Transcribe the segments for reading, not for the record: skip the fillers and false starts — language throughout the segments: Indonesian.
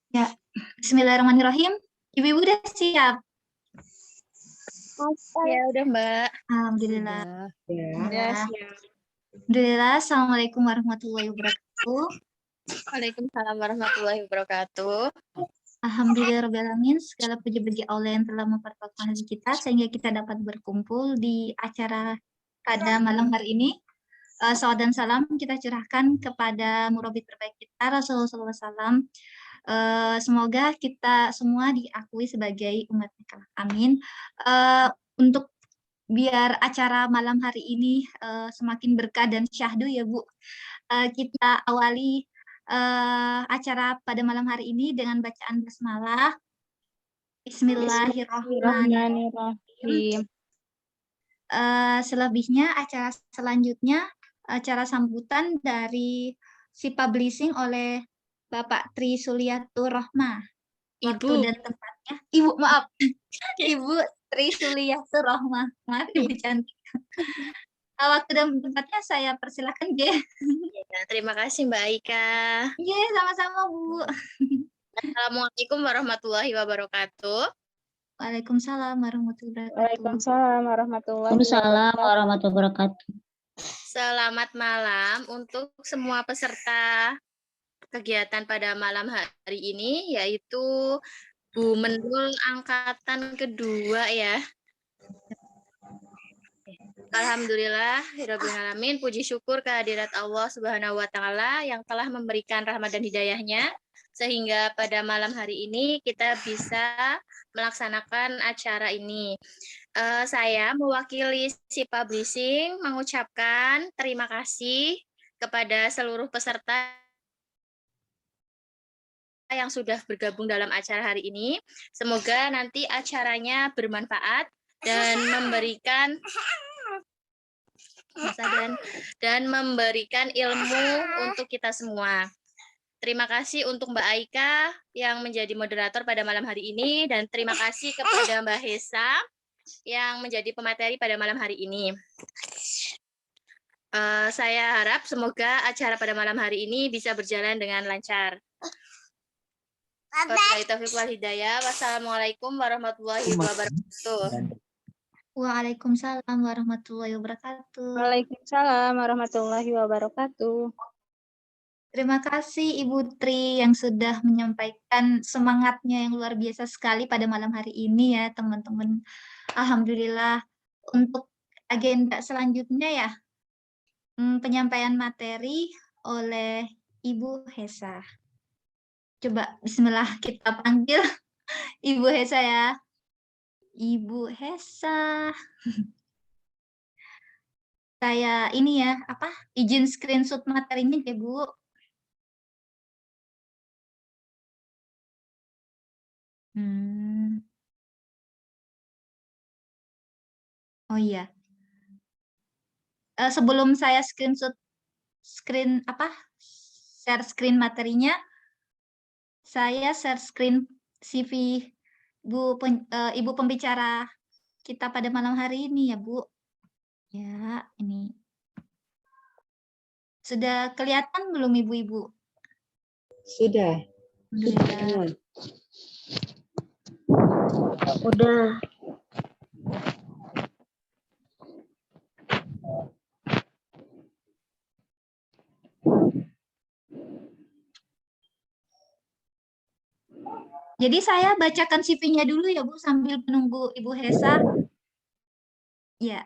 Ya, Bismillahirrahmanirrahim. Ibu-ibu udah siap? Ya udah Mbak. Alhamdulillah. Udah siap. Alhamdulillah. Assalamualaikum warahmatullahi wabarakatuh. Waalaikumsalam warahmatullahi wabarakatuh. Alhamdulillahirrahmanirrahim. Segala puji bagi Allah yang telah mempertemukan hati kita sehingga kita dapat berkumpul di acara pada malam hari ini. Salawat dan salam kita curahkan kepada murabbi terbaik kita Rasulullah SAW. Semoga kita semua diakui sebagai umat kelak. Amin. Untuk biar acara malam hari ini semakin berkah dan syahdu ya Bu, kita awali acara pada malam hari ini dengan bacaan basmalah. Bismillahirrahmanirrahim. Selebihnya acara selanjutnya acara sambutan dari si publishing oleh Bapak Tri Suliatur Rohmah. Waktu dan tempatnya, Ibu maaf, Ibu Tri Suliatur Rohmah, maaf Ibu cantik. Waktu dan tempatnya saya persilakan J. Ya, terima kasih Mbak Aika. Iya, sama-sama Bu. Assalamualaikum warahmatullahi wabarakatuh. Waalaikumsalam warahmatullahi wabarakatuh. Waalaikumsalam warahmatullahi wabarakatuh. Selamat malam untuk semua peserta kegiatan pada malam hari ini, yaitu Bu Menul Angkatan kedua ya. Alhamdulillah, Rabbil Alamin, puji syukur kehadirat Allah Subhanahu wa Ta'ala yang telah memberikan rahmat dan hidayahnya, sehingga pada malam hari ini kita bisa melaksanakan acara ini. Saya mewakili si publishing mengucapkan terima kasih kepada seluruh peserta yang sudah bergabung dalam acara hari ini. Semoga nanti acaranya bermanfaat dan memberikan ilmu untuk kita semua. Terima kasih untuk Mbak Aika yang menjadi moderator pada malam hari ini, dan terima kasih kepada Mbak Hesa yang menjadi pemateri pada malam hari ini. Saya harap semoga acara pada malam hari ini bisa berjalan dengan lancar. Wassalamualaikum warahmatullahi wabarakatuh. Waalaikumsalam warahmatullahi wabarakatuh. Waalaikumsalam warahmatullahi wabarakatuh. Terima kasih Ibu Tri yang sudah menyampaikan semangatnya yang luar biasa sekali pada malam hari ini ya teman-teman. Alhamdulillah. Untuk agenda selanjutnya ya, penyampaian materi oleh Ibu Hesa. Coba bismillah kita panggil Ibu Hesa ya. Ibu Hesa. Saya ini ya, izin screenshot materinya ya, Bu. Oh iya. Sebelum saya share screen materinya, saya share screen CV Ibu pembicara kita pada malam hari ini ya, Bu. Ya, ini. Sudah kelihatan belum Ibu-ibu? Sudah. Udah. Jadi saya bacakan CV-nya dulu ya Bu sambil menunggu Ibu Hesa. Ya.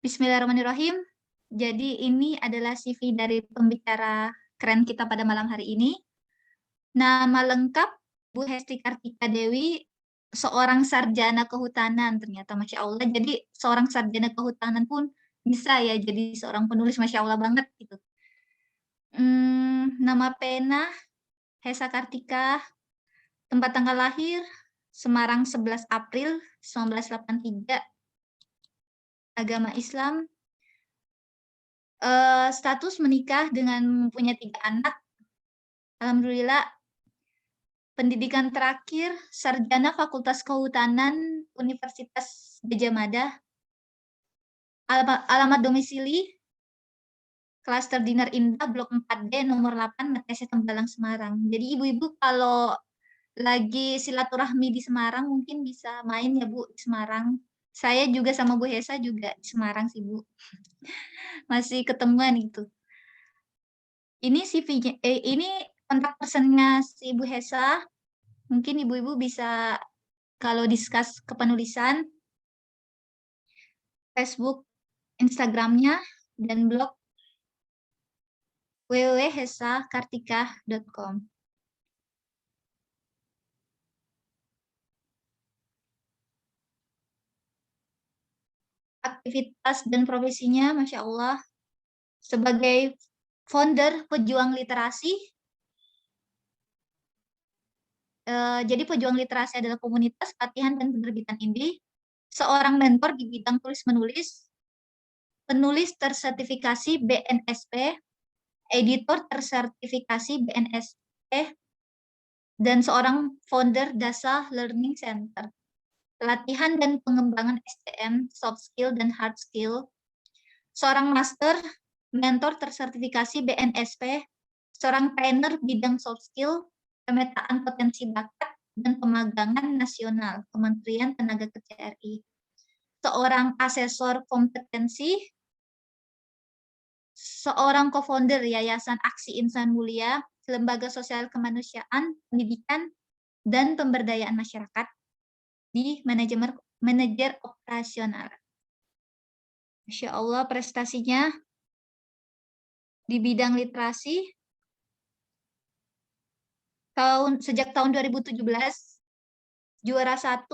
Bismillahirrahmanirrahim. Jadi ini adalah CV dari pembicara keren kita pada malam hari ini. Nama lengkap Bu Hesti Kartika Dewi, seorang sarjana kehutanan ternyata, Masya Allah. Jadi seorang sarjana kehutanan pun bisa ya jadi seorang penulis, Masya Allah banget gitu. Nama pena Hesa Kartika, tempat tanggal lahir Semarang 11 April 1983, agama Islam, status menikah dengan mempunyai 3 anak. Alhamdulillah. Pendidikan terakhir sarjana Fakultas Kehutanan Universitas Gadjah Mada. Alamat domisili Klaster Dinner Indah Blok 4D nomor 8 Matese Tembalang Semarang. Jadi ibu-ibu kalau lagi silaturahmi di Semarang mungkin bisa main ya Bu di Semarang. Saya juga sama Bu Hesa juga di Semarang sih Bu. Masih ketemuan gitu. Ini CV-nya, ini kontak personnya si Bu Hesa. Mungkin ibu-ibu bisa kalau discuss kepenulisan, Facebook, Instagramnya, dan blog www.hesakartika.com. Aktivitas dan profesinya, Masya Allah, sebagai founder pejuang literasi. Jadi pejuang literasi adalah komunitas pelatihan dan penerbitan indie, seorang mentor di bidang tulis-menulis, penulis tersertifikasi BNSP, editor tersertifikasi BNSP, dan seorang founder DASA Learning Center. Pelatihan dan pengembangan SDM, soft skill dan hard skill, seorang master, mentor tersertifikasi BNSP, seorang trainer bidang soft skill, pemetaan potensi bakat, dan pemagangan nasional Kementerian Tenaga Kerja RI. Seorang asesor kompetensi, seorang co-founder Yayasan Aksi Insan Mulia, Lembaga Sosial Kemanusiaan, Pendidikan, dan Pemberdayaan Masyarakat di manajer operasional. Masya Allah prestasinya di bidang literasi sejak tahun 2017 juara 1.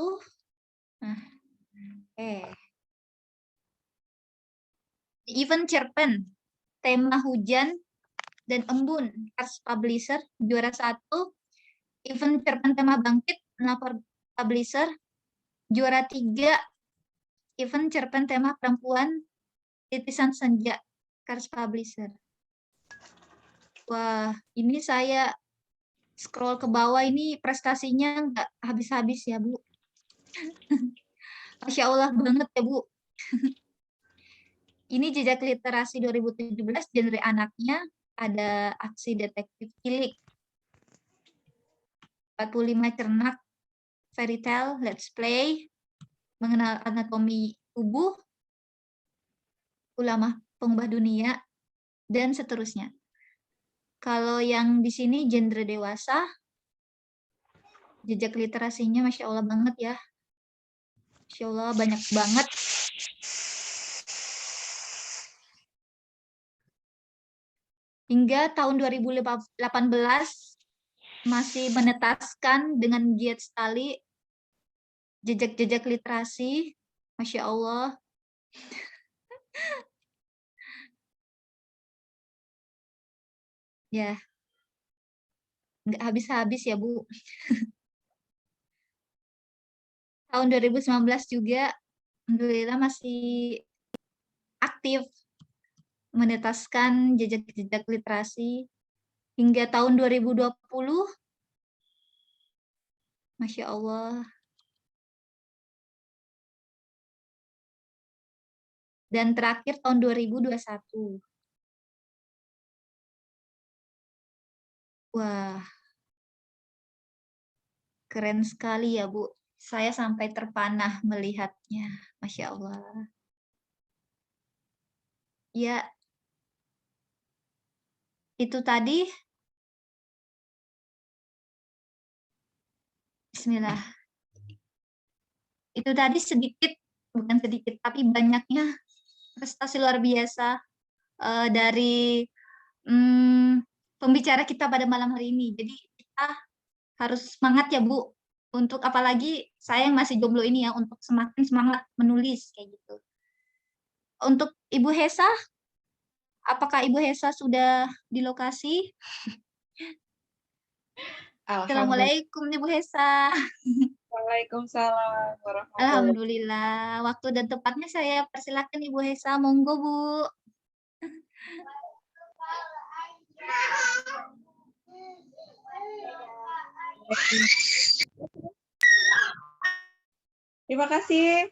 Event Cerpen tema hujan dan embun Ars Publisher juara 1. Event Cerpen tema bangkit Naver Publisher juara 3. Event Cerpen tema perempuan Titisan Senja Kars Publisher. Wah, ini saya scroll ke bawah ini prestasinya nggak habis-habis ya, Bu. Masya Allah banget ya, Bu. Ini jejak literasi 2017, genre anaknya ada aksi detektif cilik. 45 cernak, fairy tale, let's play, mengenal anatomi tubuh, ulama pengubah dunia, dan seterusnya. Kalau yang di sini genre dewasa, jejak literasinya Masya Allah banget ya. Masya Allah banyak banget. Hingga tahun 2018 masih menetaskan dengan giat sekali jejak-jejak literasi. Masya Allah. Ya, nggak habis-habis ya, Bu. Tahun 2019 juga, alhamdulillah masih aktif menetaskan jejak-jejak literasi. Hingga tahun 2020, Masya Allah. Dan terakhir tahun 2021. Wah, keren sekali ya, Bu. Saya sampai terpanah melihatnya. Masya Allah. Ya, itu tadi. Bismillah. Itu tadi sedikit, bukan sedikit, tapi banyaknya prestasi luar biasa dari pembicara kita pada malam hari ini. Jadi kita harus semangat ya, Bu. Untuk apalagi saya yang masih jomblo ini ya, untuk semakin semangat menulis kayak gitu. Untuk Ibu Hesa, apakah Ibu Hesa sudah di lokasi? Assalamualaikum Ibu Hesa. Waalaikumsalam warahmatullahi. Alhamdulillah. Waktu dan tempatnya saya persilakan Ibu Hesa. Monggo, Bu. Terima kasih,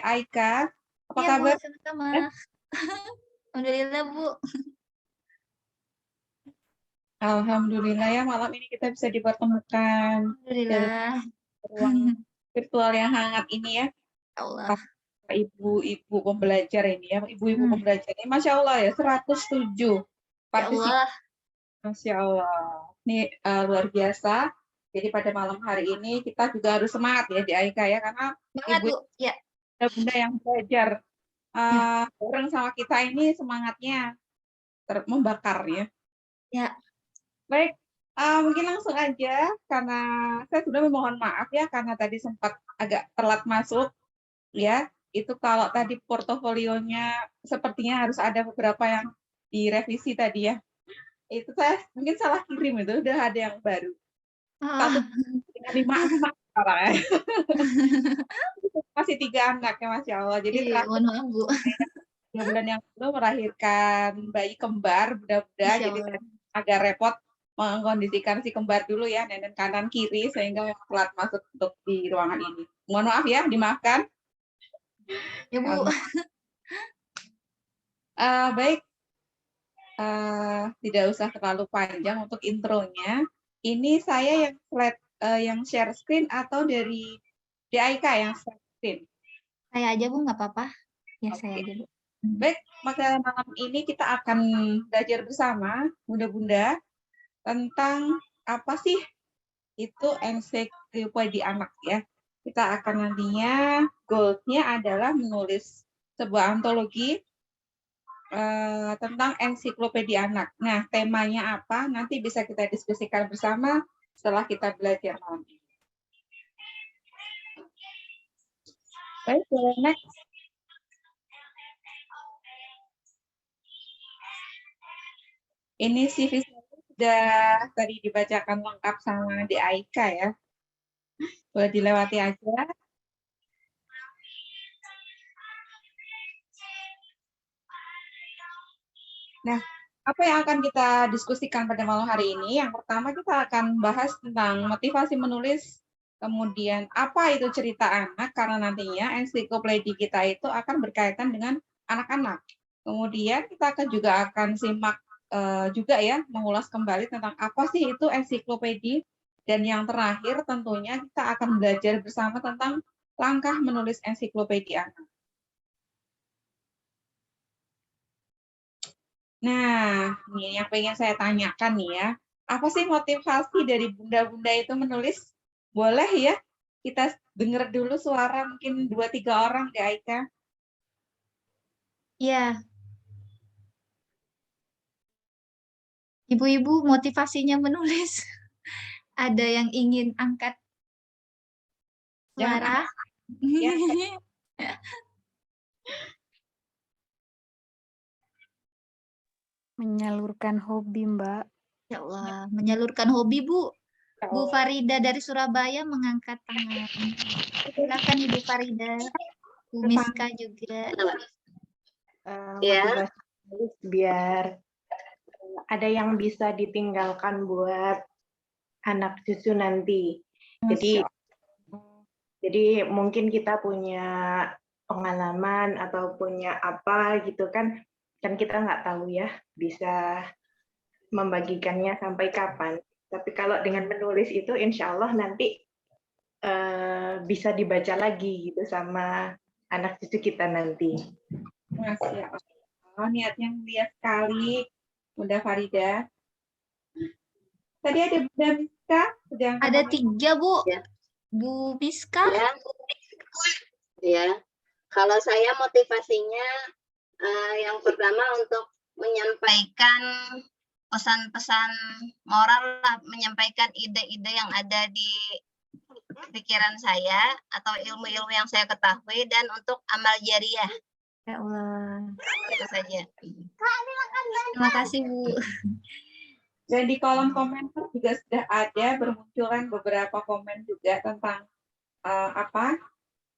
Aika. Apa Ya, kabar? Bu, sama-sama. Alhamdulillah, Bu. Alhamdulillah ya malam ini kita bisa dipertemukan dalam Alhamdulillah. ruang virtual yang hangat ini ya. Ya Allah. Ibu-ibu pembelajar ini ya, ibu-ibu pembelajar ini, Masya Allah ya, 107 Ya partisipan. Allah. Masya Allah. Ini luar biasa. Jadi pada malam hari ini kita juga harus semangat ya di AIK ya, karena Semangat, ibu Bu. Ya. bunda yang belajar bareng sama kita ini semangatnya membakar ya. Ya. Baik, mungkin langsung aja karena saya sudah memohon maaf ya karena tadi sempat agak telat masuk ya. Itu kalau tadi portofolionya sepertinya harus ada beberapa yang direvisi tadi ya. Itu saya mungkin salah kirim itu udah ada yang baru. Satu dengan 5 anak sekarang. Masih 3 anak ya Masya Allah. Jadi Iya, mohon maaf, Bu. 3 bulan yang lalu melahirkan bayi kembar buda-buda. Jadi agak repot mengkondisikan si kembar dulu ya, nenek kanan kiri sehingga telat masuk untuk di ruangan ini. Mohon maaf ya, dimaafkan. Ya, Bu. Baik, tidak usah terlalu panjang untuk intronya. Ini saya yang slide, yang share screen atau dari DIK yang share screen? Saya aja, Bu, nggak apa-apa. Ya, saya aja, Bu. Baik, maka malam ini kita akan belajar bersama, bunda-bunda, tentang apa sih itu ensiklopedia anak ya. Kita akan nantinya goal-nya adalah menulis sebuah antologi tentang ensiklopedia anak. Nah, temanya apa? Nanti bisa kita diskusikan bersama setelah kita belajar malam ini. Baik, next. Ini CV sudah tadi dibacakan lengkap sama di AIK ya. Boleh dilewati aja. Nah, apa yang akan kita diskusikan pada malam hari ini? Yang pertama kita akan bahas tentang motivasi menulis, kemudian apa itu cerita anak, karena nantinya ensiklopedia kita itu akan berkaitan dengan anak-anak. Kemudian kita juga akan simak juga ya, mengulas kembali tentang apa sih itu ensiklopedia, dan yang terakhir tentunya kita akan belajar bersama tentang langkah menulis ensiklopedia anak. Nah, ini yang pengen saya tanyakan nih ya. Apa sih motivasi dari bunda-bunda itu menulis? Boleh ya? Kita dengar dulu suara mungkin 2-3 orang di Aika. Iya. Ibu-ibu motivasinya menulis. Ada yang ingin angkat suara? Ya. Menyalurkan hobi, Mbak. Ya Allah, menyalurkan hobi, Bu. Bu Farida dari Surabaya mengangkat tangan. Silakan Ibu Farida. Bu Miska juga. Motivasi menulis biar ada yang bisa ditinggalkan buat anak cucu nanti. Jadi mungkin kita punya pengalaman atau punya apa gitu kan kita nggak tahu ya bisa membagikannya sampai kapan. Tapi kalau dengan menulis itu insya Allah nanti bisa dibaca lagi gitu sama anak cucu kita nanti. Masya Allah, niatnya mulia sekali, Bunda Farida. Tadi ada Bunda Miska. Ada 3, Bu. Ya. Bu Miska. Ya. Kalau saya motivasinya yang pertama untuk menyampaikan pesan-pesan moral lah, menyampaikan ide-ide yang ada di pikiran saya atau ilmu-ilmu yang saya ketahui dan untuk amal jariah. Ya Allah. Itu saja. Terima kasih, Bu. Dan di kolom komentar juga sudah ada bermunculan beberapa komen juga tentang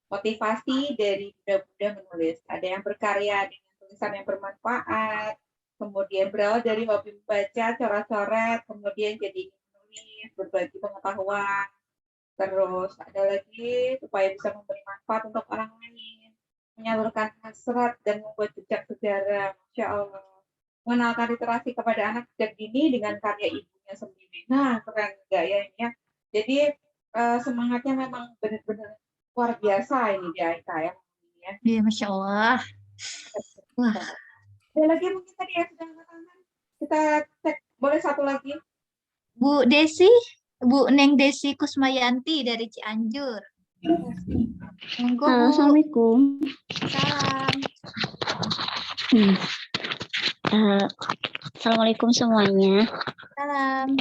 motivasi dari bunda-bunda menulis. Ada yang berkarya dengan tulisan yang bermanfaat, kemudian berawal dari hobi membaca, coret-coret, kemudian jadi menulis, berbagi pengetahuan, terus ada lagi supaya bisa memberi manfaat untuk orang lain, menyalurkan hasrat dan membuat jejak sejarah. Masya Allah. Mengenalkan literasi kepada anak sejak dini dengan karya ibu punya sendiri. Nah, keren juga ya ini ya. Jadi semangatnya memang benar-benar luar biasa ini di Aika ya. Iya, Masya Allah. Wah, Ada lagi mungkin tadi ya sudah angkat tangan. Kita cek, boleh satu lagi. Bu Desi, Bu Neng Desi Kusmayanti dari Cianjur. Monggo, Halo, Bu. Assalamualaikum. Salam. Hmm. Assalamualaikum semuanya. Salam.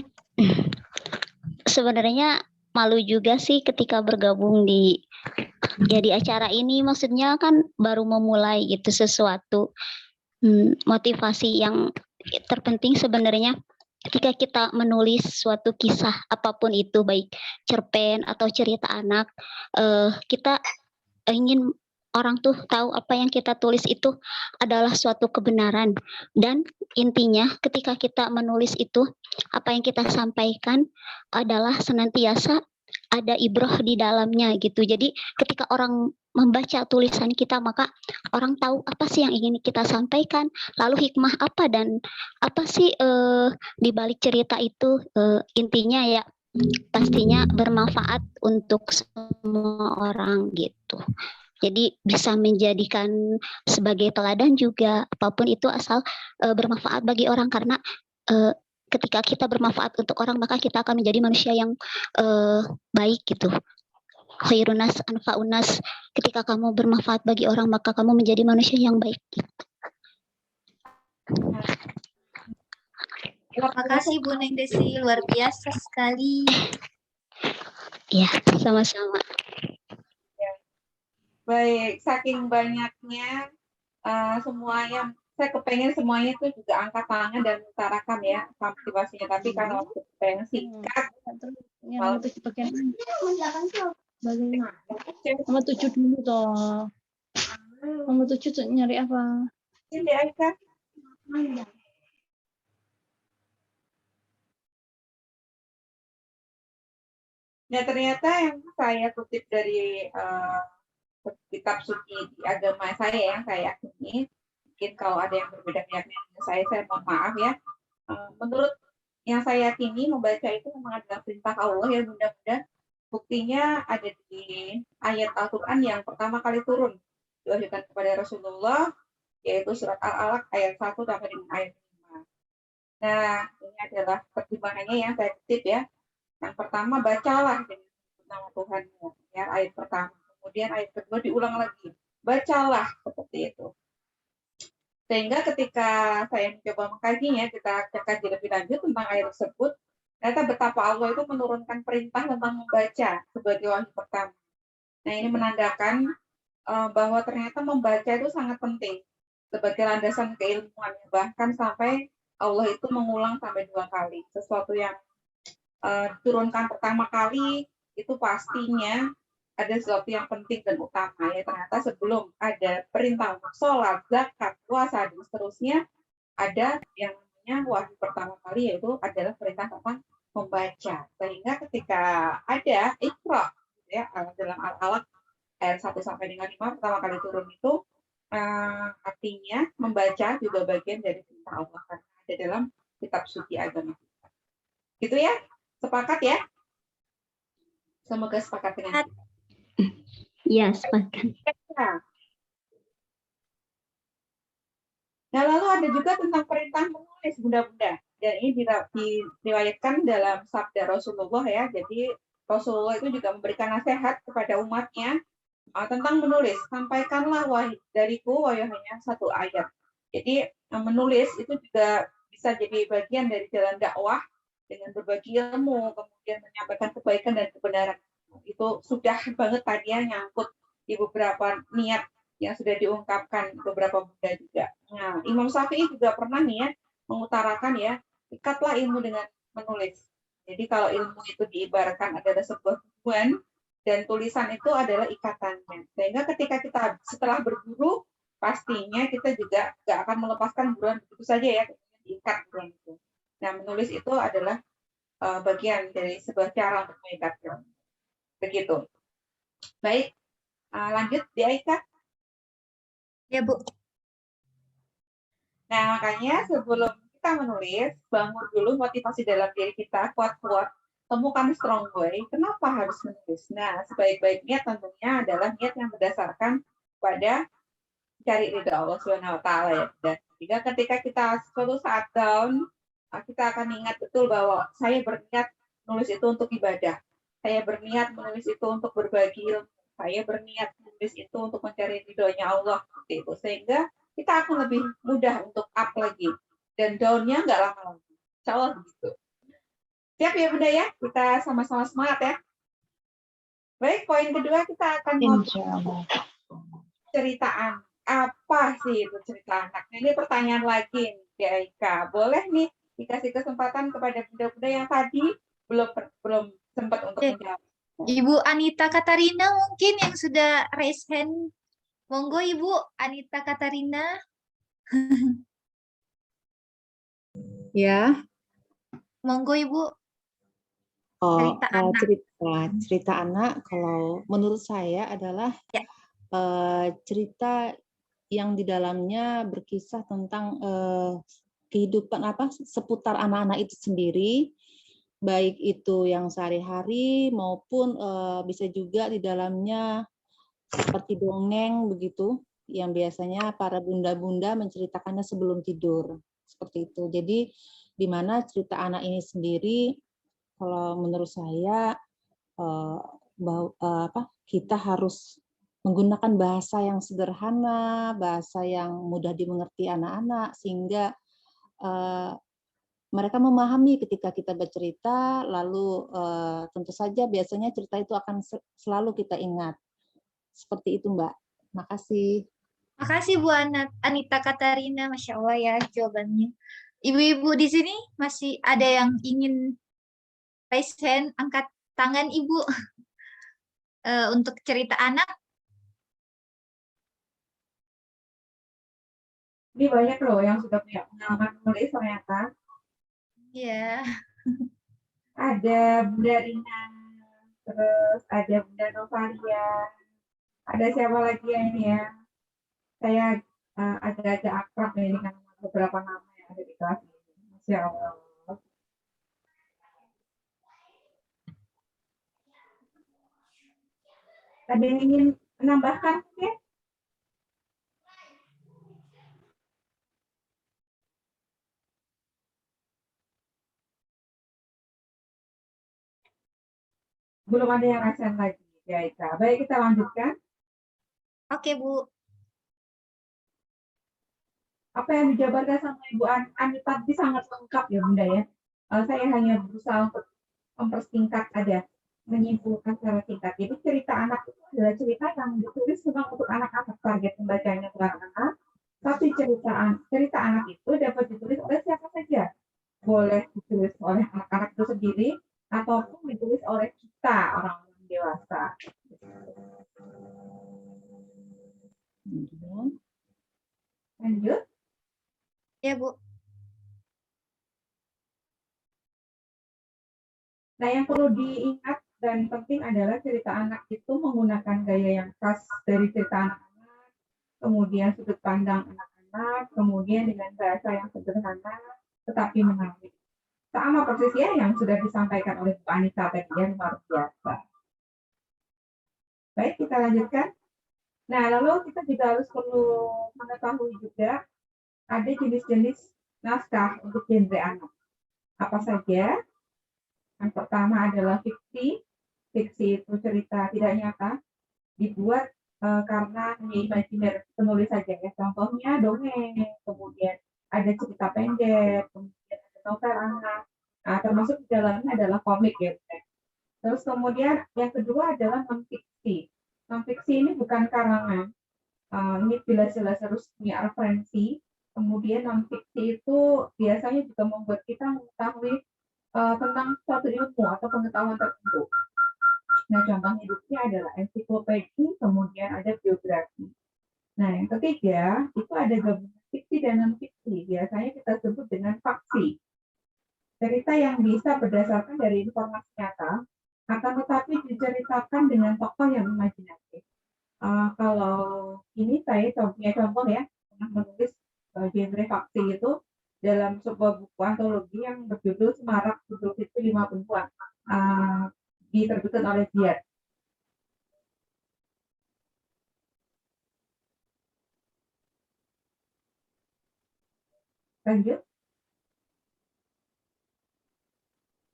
Sebenarnya malu juga sih ketika bergabung di acara ini. Maksudnya kan baru memulai gitu sesuatu. Motivasi yang terpenting sebenarnya ketika kita menulis suatu kisah apapun itu, baik cerpen atau cerita anak, kita ingin orang tuh tahu apa yang kita tulis itu adalah suatu kebenaran. Dan intinya ketika kita menulis itu, apa yang kita sampaikan adalah senantiasa ada ibroh di dalamnya gitu. Jadi ketika orang membaca tulisan kita, maka orang tahu apa sih yang ingin kita sampaikan, lalu hikmah apa dan apa sih di balik cerita itu. Intinya ya pastinya bermanfaat untuk semua orang gitu. Jadi bisa menjadikan sebagai teladan juga, apapun itu asal bermanfaat bagi orang, karena ketika kita bermanfaat untuk orang maka kita akan menjadi manusia yang baik gitu. Khairunas anfa'unas, ketika kamu bermanfaat bagi orang maka kamu menjadi manusia yang baik gitu. Terima kasih Bu Neng Desi, luar biasa sekali. Ya, sama-sama. Baik, saking banyaknya semuanya, saya kepengen semuanya itu juga angkat tangan dan mengutarakan ya motivasinya. Tapi karena waktu yang singkat, Yang itu bagian nomor 7 dulu toh. Nomor 7 tuh nyari apa? Ini Aika. Nah, ternyata yang saya kutip dari kitab suci di agama saya yang saya yakini, mungkin kalau ada yang berbeda keyakinan dengan saya mohon maaf ya. Menurut yang saya yakini, membaca itu memang adalah perintah Allah ya bunda-bunda. Buktinya ada di ayat Al-Quran yang pertama kali turun diwahyukan kepada Rasulullah, yaitu surat Al-Alaq ayat 1 sampai dengan ayat 5. Nah, ini adalah pertimbangannya yang saya kutip ya. Yang pertama, bacalah dengan nama Tuhanmu, ya, ayat pertama. Kemudian ayat kedua diulang lagi, bacalah, seperti itu. Sehingga ketika saya mencoba mengkajinya, kita kaji lebih lanjut tentang ayat tersebut, ternyata betapa Allah itu menurunkan perintah tentang membaca sebagai wahyu pertama. Nah, ini menandakan bahwa ternyata membaca itu sangat penting sebagai landasan keilmuan, bahkan sampai Allah itu mengulang sampai 2 kali. Sesuatu yang diturunkan pertama kali itu pastinya ada sesuatu yang penting dan utama ya. Ternyata sebelum ada perintah untuk sholat, zakat, puasa dan seterusnya, ada yang namanya wahyu pertama kali, yaitu adalah perintah tentang membaca. Sehingga ketika ada Iqra ya dalam Al-Alaq ayat 1 sampai dengan 5 pertama kali turun itu, artinya membaca juga bagian dari perintah Allah karena ada dalam kitab suci agama kita. Gitu ya? Sepakat ya? Semoga sepakat dengan kita. Ya, sepakat. Nah, lalu ada juga tentang perintah menulis, bunda-bunda. Dan ini diriwayatkan dalam sabda Rasulullah ya. Jadi Rasulullah itu juga memberikan nasihat kepada umatnya tentang menulis. Sampaikanlah dariku wahyu hanya 1 ayat. Jadi menulis itu juga bisa jadi bagian dari jalan dakwah dengan berbagi ilmu, kemudian menyampaikan kebaikan dan kebenaran. Itu sudah banget tadi ya nyangkut di beberapa niat yang sudah diungkapkan beberapa bunda juga. Nah, Imam Syafi'i juga pernah nih ya mengutarakan ya, ikatlah ilmu dengan menulis. Jadi kalau ilmu itu diibaratkan adalah sebuah hubungan dan tulisan itu adalah ikatannya. Sehingga ketika kita setelah berguru, pastinya kita juga nggak akan melepaskan buruan begitu saja ya, diikat buruan itu. Nah, menulis itu adalah bagian dari sebuah cara untuk mengikat ilmu. Begitu. Baik, lanjut di Aika. Ya, Bu. Nah, makanya sebelum kita menulis, bangun dulu motivasi dalam diri kita, kuat-kuat, temukan strong way, kenapa harus menulis? Nah, sebaik-baik niat tentunya adalah niat yang berdasarkan pada cari ridha Allah Subhanahu wa taala ya. Dan jika ketika kita suatu saat down, kita akan ingat betul bahwa saya berniat menulis itu untuk ibadah. Saya berniat menulis itu untuk berbagi ilmu. Saya berniat menulis itu untuk mencari ridhonya Allah seperti itu. Sehingga kita akan lebih mudah untuk up lagi. Dan down-nya nggak lama lagi. Insya Allah begitu. Siap ya Bunda ya? Kita sama-sama semangat ya. Baik, poin kedua kita akan ngobrol ceritaan. Apa sih itu cerita anak? Nah, ini pertanyaan lagi nih, Aika. Boleh nih dikasih kesempatan kepada bunda-bunda yang tadi belum sempat untuk menjawab. Ibu Anita Katarina mungkin yang sudah raise hand. Monggo Ibu Anita Katarina. Ya, Monggo Ibu. cerita anak kalau menurut saya adalah Ya. Cerita yang di dalamnya berkisah tentang kehidupan seputar anak-anak itu sendiri, baik itu yang sehari-hari maupun bisa juga di dalamnya seperti dongeng begitu, yang biasanya para bunda-bunda menceritakannya sebelum tidur seperti itu. Jadi di mana cerita anak ini sendiri, kalau menurut saya kita harus menggunakan bahasa yang sederhana, bahasa yang mudah dimengerti anak-anak, sehingga mereka memahami ketika kita bercerita, lalu tentu saja biasanya cerita itu akan selalu kita ingat. Seperti itu, Mbak. Makasih. Makasih Bu Anita Katarina, Masya Allah ya jawabannya. Ibu-ibu di sini masih ada yang ingin raise hand, angkat tangan Ibu untuk cerita anak. Ini banyak loh yang sudah punya pengalaman menulis ternyata. Iya. Ada Bunda Rina, terus ada Bunda Novalia, ada siapa lagi ya ini ya? Saya agak-agak akrab ya dengan beberapa nama yang ada di kelas ini. Masya Allah. Ada yang ingin menambahkan mungkin? Belum ada yang rasain lagi, ya Ika. Baik, kita lanjutkan. Oke, Bu. Apa yang dijabarkan sama Ibu Anita tadi sangat lengkap ya, Bunda ya. Saya hanya berusaha untuk mempersingkat aja, menyimpulkan secara singkat. Jadi cerita anak itu adalah cerita yang ditulis memang untuk anak-anak, target pembacanya bukan anak. Tapi cerita anak itu dapat ditulis oleh siapa saja. Boleh ditulis oleh anak-anak itu sendiri, ataupun ditulis oleh kita, orang-orang dewasa. Lanjut. Ya, Bu. Nah, yang perlu diingat dan penting adalah cerita anak itu menggunakan gaya yang khas dari cerita anak-anak, kemudian sudut pandang anak-anak, kemudian dengan bahasa yang sederhana tetapi menarik. Sama persis ya yang sudah disampaikan oleh Bu Anita tadi yang luar biasa. Baik, kita lanjutkan. Nah, lalu kita juga harus perlu mengetahui juga ada jenis-jenis naskah untuk genre anak. Apa saja? Yang pertama adalah fiksi. Fiksi itu cerita tidak nyata, dibuat karena hanya imajiner penulis saja ya. Contohnya dongeng, kemudian ada cerita pendek, kemudian ada novel anak. Nah, termasuk di dalamnya adalah komik ya. Terus kemudian yang kedua adalah non-fiksi. Non-fiksi ini bukan karangan. Ini jelas-jelas harus punya referensi. Kemudian non-fiksi itu biasanya juga membuat kita mengetahui tentang suatu ilmu atau pengetahuan tertentu. Nah, contoh hidupnya adalah ensiklopedi, kemudian ada biografi. Nah, yang ketiga, itu ada gabungan fiksi dan non-fiksi. Biasanya kita sebut dengan faksi. Cerita yang bisa berdasarkan dari informasi nyata, akan tetapi diceritakan dengan tokoh yang imajinatif. Kalau ini saya punya contoh ya, pernah menulis genre faksi itu, dalam sebuah buku antologi yang berjudul Semarak Idul Fitri 50-an, diterbitkan oleh Ziad. Lanjut.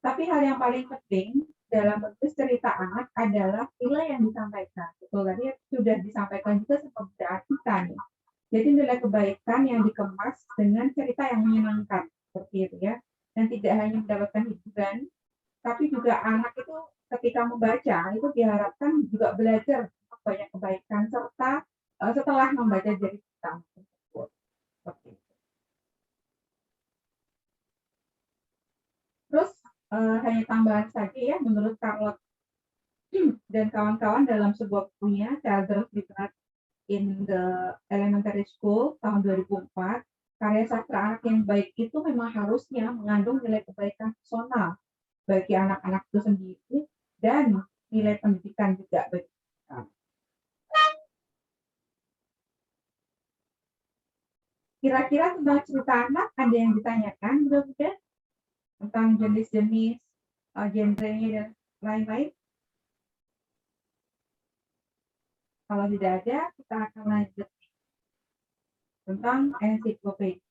Tapi hal yang paling penting dalam menulis cerita anak adalah nilai yang disampaikan. Betul, tadi sudah disampaikan juga seperti kita nih. Jadi nilai kebaikan yang dikemas dengan cerita yang menyenangkan, seperti itu ya. Dan tidak hanya mendapatkan hiburan, tapi juga anak itu ketika membaca itu diharapkan juga belajar banyak kebaikan serta setelah membaca cerita tersebut. Seperti itu. Terus hanya tambahan saja ya, menurut Charlotte dan kawan-kawan dalam sebuah bukunya Children's Literature in the Elementary School tahun 2004, karya sastra anak yang baik itu memang harusnya mengandung nilai kebaikan personal bagi anak-anak itu sendiri dan nilai pendidikan juga bagi kita. Kira-kira tentang cerita anak ada yang ditanyakan mudah-mudahan tentang jenis-jenis, genre-nya dan lain-lain? Kalau tidak ada, kita akan lanjut tentang ensiklopedia.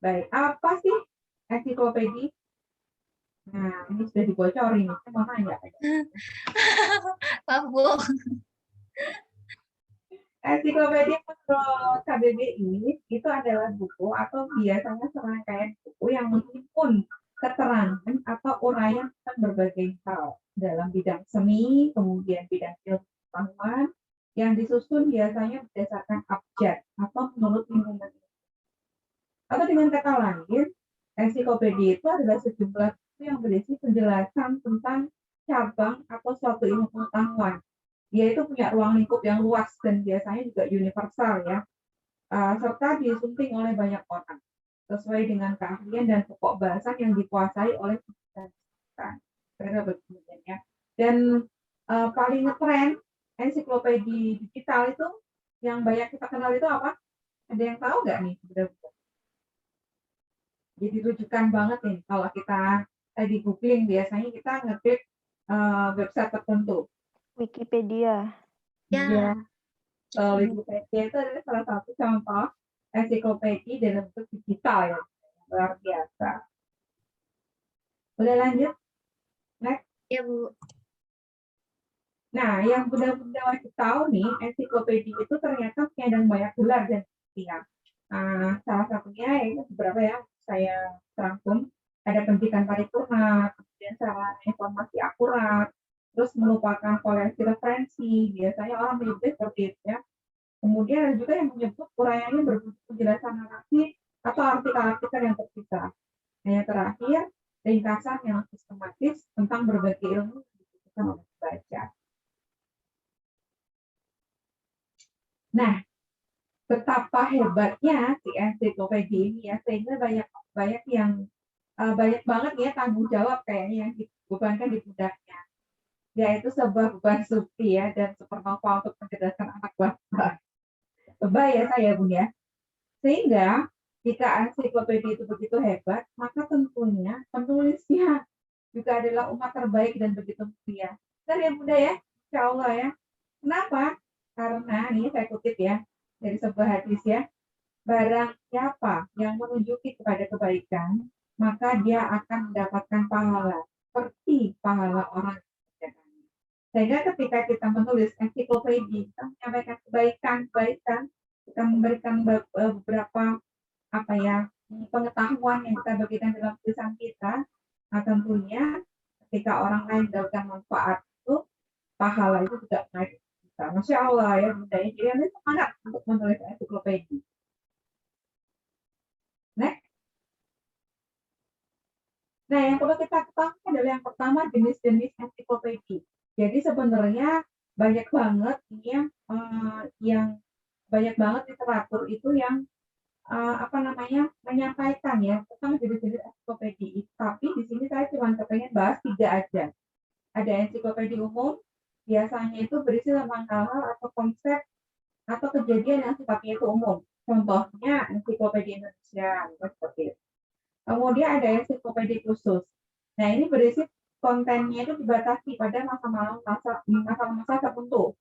Baik, apa sih ensiklopedia? Nah, ini sudah dibocorin. Saya mau nanya. Maaf, Bu. Ensiklopedia menurut KBBI itu adalah buku atau biasanya serangkaian buku yang menghimpun keterangan atau uraian tentang berbagai hal dalam bidang seni, kemudian bidang ilmu pengetahuan, yang disusun biasanya berdasarkan abjad atau menurut lingkungan. Atau dengan kata lain, ensiklopedia itu adalah sejumlah buku yang berisi penjelasan tentang cabang atau suatu ilmu pengetahuan. Dia itu punya ruang lingkup yang luas dan biasanya juga universal ya, serta disunting oleh banyak orang sesuai dengan keahlian dan pokok bahasan yang dikuasai oleh kita. Ya. Dan paling ngetren ensiklopedia digital itu yang banyak kita kenal itu apa? Ada yang tahu nggak nih? Jadi rujukan banget nih kalau kita di googling biasanya kita ngeklik website tertentu. Wikipedia. Ya. Wikipedia itu adalah salah satu contoh ensiklopedia dalam bentuk digital ya, luar biasa. Boleh lanjut? Next. Ya, Bu. Nah, yang bunda-bunda wajib tahu nih, ensiklopedia itu ternyata penyandang banyak gelar dan ya. Salah satunya yaitu beberapa yang saya rangkum. Ada pendidikan paripurna, kemudian sarana informasi akurat, terus merupakan koleksi referensi, biasanya orang menyebutnya seperti itu ya. Kemudian ada juga yang menyebut uraiannya berbentuk penjelasan narasi atau artikel-artikel yang terpisah. Nah, yang terakhir, ringkasan yang sistematis tentang berbagai ilmu yang dibutuhkan oleh pembaca. Nah, betapa hebatnya si ensiklopedia ini ya, sehingga banyak yang banyak banget ya tanggung jawab kayaknya yang dibebankan di pundaknya. Yaitu sebuah beban suci ya dan supernova untuk mencerdaskan anak bangsa. Lebay ya saya Bun ya. Sehingga jika ensiklopedia itu begitu hebat, maka tentunya penulisnya juga adalah umat terbaik dan begitu mulia. Benar ya Bunda ya? Insya Allah ya. Kenapa? Karena ini saya kutip ya dari sebuah hadis ya. Barang siapa yang menunjuki kepada kebaikan, maka dia akan mendapatkan pahala seperti pahala orang yang mengerjakannya. Sehingga ketika kita menulis ensiklopedia, kita menyampaikan kebaikan, kita memberikan beberapa pengetahuan yang kita bagikan dalam tulisan kita. Nah, tentunya ketika orang lain mendapatkan manfaat itu, pahala itu juga naik. Masya Allah ya Bunda. Jadi Anda semangat untuk menulis ensiklopedia. Next. Nah, yang perlu kita ketahui adalah yang pertama jenis-jenis ensiklopedia. Jadi sebenarnya banyak banget ini yang banyak banget literatur itu yang menyampaikan ya tentang jenis-jenis ensiklopedia. Tapi di sini saya cuma kepengen bahas 3 aja. Ada ensiklopedia umum, biasanya itu berisi tentang hal-hal atau konsep atau kejadian yang sifatnya itu umum. Contohnya ensiklopedia Indonesia, seperti itu. Kemudian ada ensiklopedia khusus. Nah, ini berisi kontennya itu dibatasi pada masa tertentu.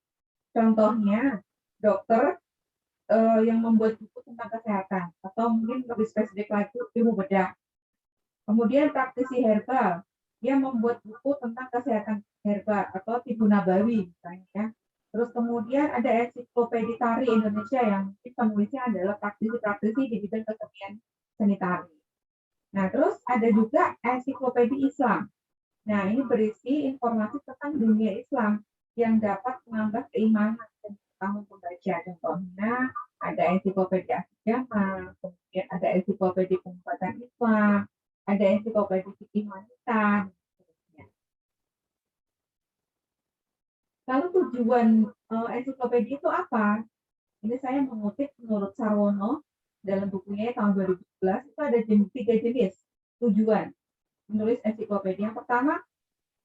Contohnya, dokter yang membuat buku tentang kesehatan, atau mungkin lebih spesifik lagi ilmu bedah. Kemudian praktisi herbal, dia membuat buku tentang kesehatan herbal atau tibu nabawi misalnya. Terus kemudian ada ensiklopedia tari Indonesia yang penulisnya adalah praktisi-praktisi di bidang kesenian seni tari. Nah, terus ada juga ensiklopedia Islam. Nah, ini berisi informasi tentang dunia Islam yang dapat menambah keimanan dan pengetahuan pembaca. Contohnya ada ensiklopedia agama, kemudian ada ensiklopedia pengobatan Islam, ada ensiklopedia fikih wanita. Lalu tujuan ensiklopedia itu apa? Ini saya mengutip menurut Sarwono dalam bukunya tahun 2011, itu ada 3 jenis tujuan menulis ensiklopedia. Yang pertama,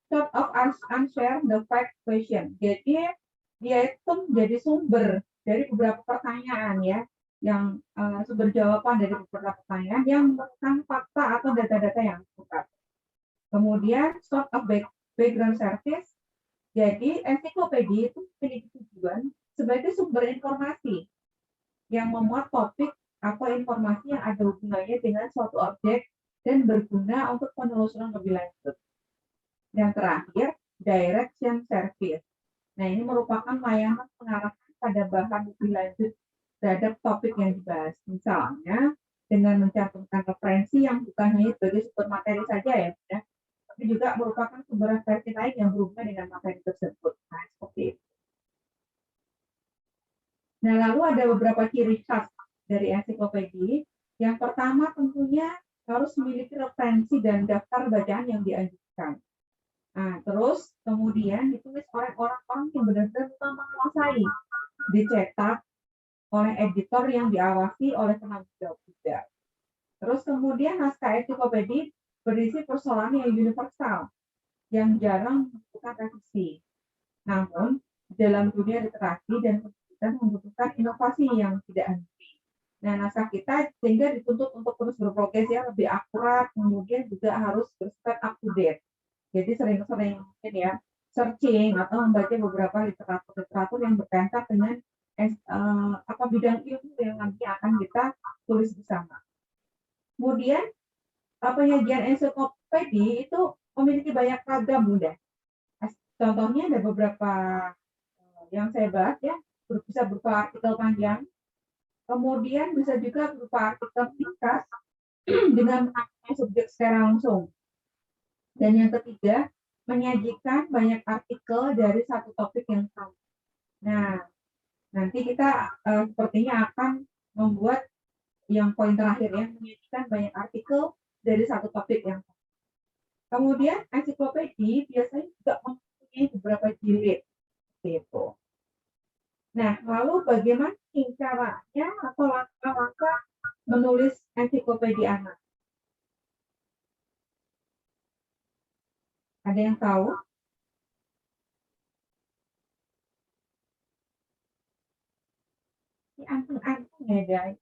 sort of answer the fact question. Jadi dia itu menjadi sumber dari beberapa pertanyaan ya, yang sumber jawaban dari beberapa pertanyaan yang merupakan fakta atau data-data yang akurat. Kemudian sort of background service. Jadi ensiklopedia itu memiliki tujuan sebagai sumber informasi yang memuat topik atau informasi yang ada hubungannya dengan suatu objek dan berguna untuk penelusuran lebih lanjut. Yang terakhir, direction service. Nah, ini merupakan layanan pengarahan pada bahan lebih lanjut terhadap topik yang dibahas. Misalnya, dengan mencantumkan referensi yang bukan hanya sebagai sumber materi saja ya, tapi juga merupakan sumber referensi lain yang berhubungan dengan materi tersebut. Nah, seperti itu. Nah, lalu ada beberapa ciri khas dari ensiklopedia. Yang pertama tentunya harus memiliki referensi dan daftar bacaan yang dianjurkan. Nah, terus kemudian ditulis oleh orang-orang yang benar-benar menguasai, dicetak oleh editor yang diawasi oleh penanggung jawab juga. Terus kemudian naskah ensiklopedia berisi persoalan yang universal, yang jarang membutuhkan revisi. Namun, dalam dunia literasi dan pendidikan membutuhkan inovasi yang tidak henti. Nah, naskah kita sehingga dituntut untuk terus berprogres ya, lebih akurat, kemudian juga harus bersifat up to date. Jadi sering-sering mungkin ya searching atau membaca beberapa literatur yang berkaitan dengan bidang ilmu yang nanti akan kita tulis bersama. Kemudian penyajian ensiklopedia itu memiliki banyak ragam Bunda. Contohnya ada beberapa yang saya bahas ya, bisa berupa artikel panjang, kemudian bisa juga berupa artikel singkat dengan menangani subjek secara langsung. Dan yang ketiga, menyajikan banyak artikel dari satu topik yang sama. Nah, nanti kita sepertinya akan membuat yang poin terakhir ya, menyajikan banyak artikel dari satu topik yang sama. Kemudian ensiklopedia biasanya juga mempunyai beberapa jilid seperti itu. Nah, lalu bagaimana caranya atau langkah-langkah menulis ensiklopedia anak? Ada yang tahu? Ini antung-antung ya, guys.